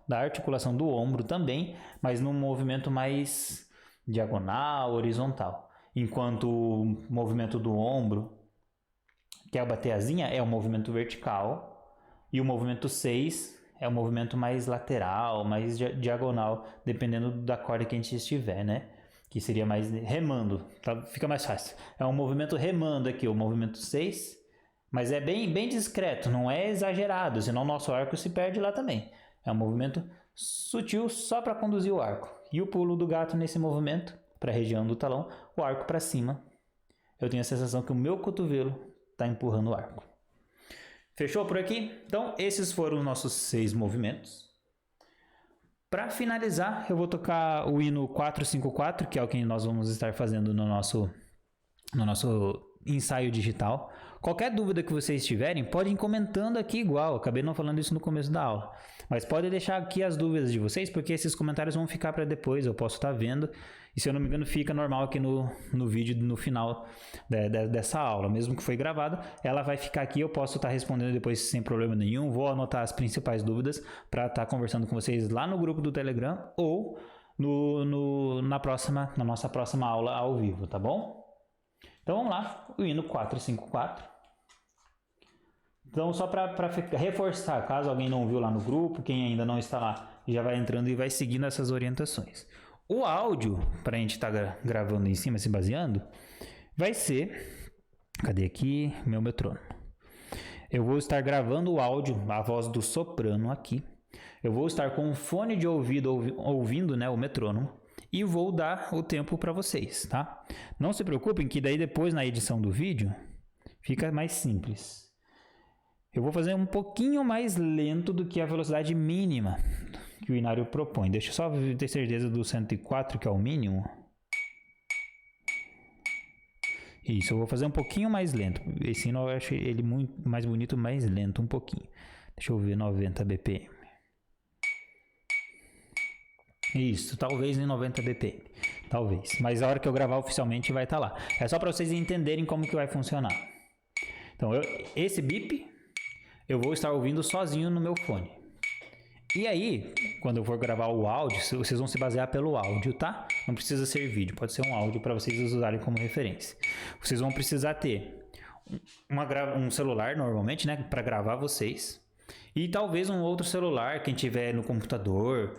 da articulação do ombro também, mas num movimento mais diagonal, horizontal. Enquanto o movimento do ombro, que é a bateazinha, é o movimento vertical, e o movimento 6 é o movimento mais lateral, mais diagonal, dependendo da corda que a gente estiver, né? Que seria mais remando, tá? Fica mais fácil. É um movimento remando aqui, o movimento 6, mas é bem discreto, não é exagerado, senão o nosso arco se perde lá também. É um movimento sutil só para conduzir o arco. E o pulo do gato nesse movimento, para a região do talão, o arco para cima. Eu tenho a sensação que o meu cotovelo está empurrando o arco. Fechou por aqui? Então, esses foram os nossos 6 movimentos. Para finalizar, eu vou tocar o hino 454, que é o que nós vamos estar fazendo no nosso ensaio digital. Qualquer dúvida que vocês tiverem, podem ir comentando aqui igual. Acabei não falando isso no começo da aula. Mas podem deixar aqui as dúvidas de vocês, porque esses comentários vão ficar para depois. Eu posso estar vendo. E se eu não me engano, fica normal aqui no vídeo no final dessa aula. Mesmo que foi gravada, ela vai ficar aqui. Eu posso estar respondendo depois sem problema nenhum. Vou anotar as principais dúvidas para estar conversando com vocês lá no grupo do Telegram ou na nossa próxima aula ao vivo, tá bom? Então vamos lá, o hino 454. Então só para reforçar, caso alguém não viu lá no grupo, quem ainda não está lá, já vai entrando e vai seguindo essas orientações. O áudio, para a gente estar gravando em cima, se baseando, vai ser... Cadê aqui? Meu metrônomo. Eu vou estar gravando o áudio, a voz do soprano aqui. Eu vou estar com um fone de ouvido ouvindo, né, o metrônomo. E vou dar o tempo para vocês, tá? Não se preocupem que daí depois na edição do vídeo fica mais simples. Eu vou fazer um pouquinho mais lento do que a velocidade mínima que o Inário propõe. Deixa eu só ter certeza do 104, que é o mínimo. Isso, eu vou fazer um pouquinho mais lento. Esse hino eu acho ele muito mais bonito, mais lento um pouquinho. Deixa eu ver, 90 BPM. Isso, talvez em 90 BPM. Talvez. Mas a hora que eu gravar oficialmente vai estar lá. É só para vocês entenderem como que vai funcionar. Então, esse bip eu vou estar ouvindo sozinho no meu fone. E aí, quando eu for gravar o áudio, vocês vão se basear pelo áudio, tá? Não precisa ser vídeo, pode ser um áudio para vocês usarem como referência. Vocês vão precisar ter um celular, normalmente, né? Para gravar vocês. E talvez um outro celular, quem tiver no computador...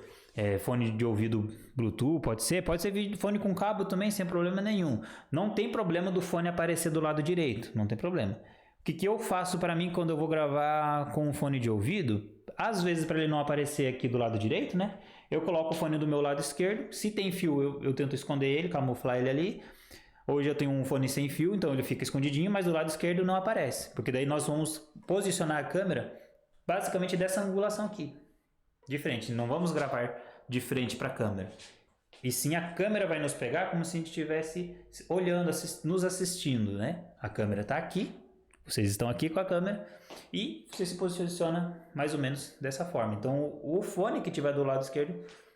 fone de ouvido Bluetooth, pode ser fone com cabo também, sem problema nenhum. Não tem problema do fone aparecer do lado direito, não tem problema. O que eu faço para mim quando eu vou gravar com um fone de ouvido? Às vezes, para ele não aparecer aqui do lado direito, né? Eu coloco o fone do meu lado esquerdo. Se tem fio, eu tento esconder ele, camuflar ele ali. Hoje eu tenho um fone sem fio, então ele fica escondidinho, mas do lado esquerdo não aparece. Porque daí nós vamos posicionar a câmera basicamente dessa angulação aqui. De frente, não vamos gravar de frente para a câmera. E sim, a câmera vai nos pegar como se a gente estivesse olhando, nos assistindo, né? A câmera está aqui, vocês estão aqui com a câmera e você se posiciona mais ou menos dessa forma. Então, o fone que tiver do lado esquerdo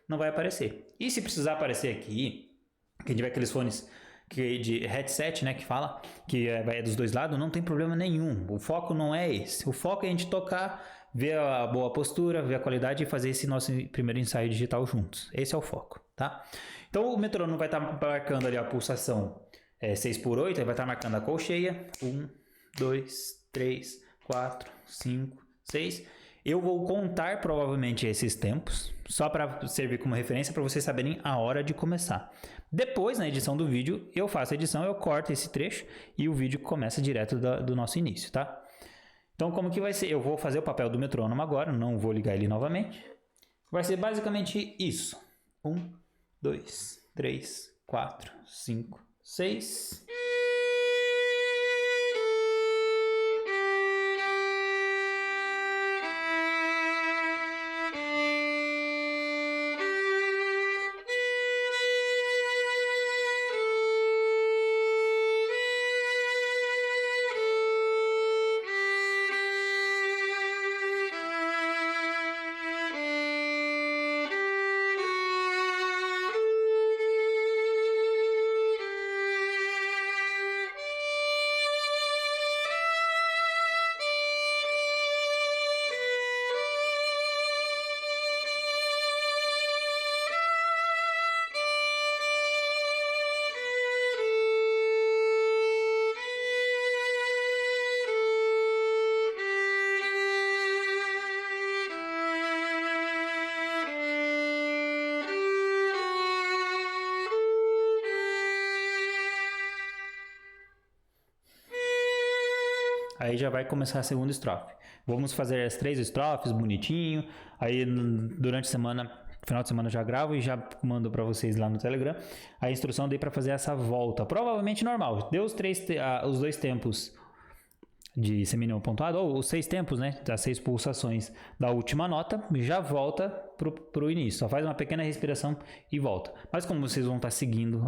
não vai aparecer. E se precisar aparecer aqui, quem tiver aqueles fones de headset, né, que fala, que é dos dois lados, não tem problema nenhum. O foco não é esse. O foco é a gente tocar, ver a boa postura, ver a qualidade e fazer esse nosso primeiro ensaio digital juntos. Esse é o foco, tá? Então o metrônomo vai estar marcando ali a pulsação 6/8, aí vai estar marcando a colcheia. 1, 2, 3, 4, 5, 6. Eu vou contar provavelmente esses tempos, só para servir como referência para vocês saberem a hora de começar. Depois, na edição do vídeo, eu faço a edição, eu corto esse trecho e o vídeo começa direto do nosso início, tá? Então, como que vai ser? Eu vou fazer o papel do metrônomo agora, não vou ligar ele novamente. Vai ser basicamente isso. 1, 2, 3, 4, 5, 6... aí já vai começar a segunda estrofe. Vamos fazer as 3 estrofes bonitinho, aí durante a semana, final de semana eu já gravo e já mando para vocês lá no Telegram a instrução daí para fazer essa volta, provavelmente normal. Deu os 2 tempos de semínimo pontuado, ou os 6 tempos, né, das 6 pulsações da última nota, já volta pro início, só faz uma pequena respiração e volta. Mas como vocês vão estar seguindo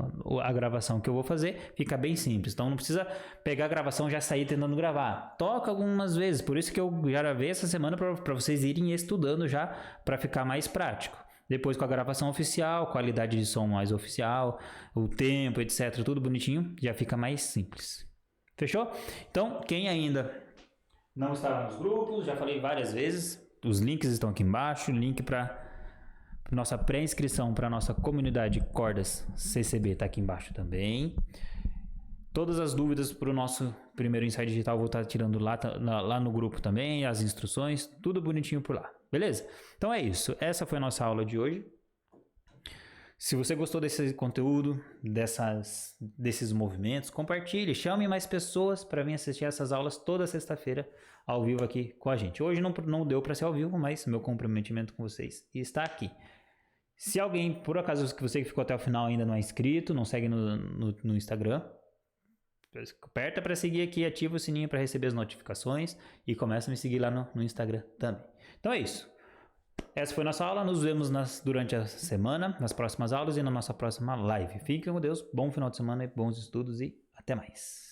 a gravação que eu vou fazer, fica bem simples, então não precisa pegar a gravação e já sair tentando gravar, toca algumas vezes, por isso que eu já gravei essa semana para vocês irem estudando já, para ficar mais prático. Depois com a gravação oficial, qualidade de som mais oficial, o tempo, etc, tudo bonitinho, já fica mais simples. Fechou? Então, quem ainda não está lá nos grupos, já falei várias vezes, os links estão aqui embaixo, link para nossa pré-inscrição para nossa comunidade Cordas CCB está aqui embaixo também. Todas as dúvidas para o nosso primeiro Insight Digital eu vou estar tirando lá no grupo também, as instruções, tudo bonitinho por lá, beleza? Então é isso, essa foi a nossa aula de hoje. Se você gostou desse conteúdo, desses movimentos, compartilhe, chame mais pessoas para vir assistir essas aulas toda sexta-feira ao vivo aqui com a gente. Hoje não deu para ser ao vivo, mas meu comprometimento com vocês está aqui. Se alguém, por acaso, que você que ficou até o final ainda não é inscrito, não segue no Instagram, aperta para seguir aqui, ativa o sininho para receber as notificações e começa a me seguir lá no Instagram também. Então é isso. Essa foi a nossa aula, nos vemos durante a semana, nas próximas aulas e na nossa próxima live. Fiquem com Deus, bom final de semana, bons estudos e até mais.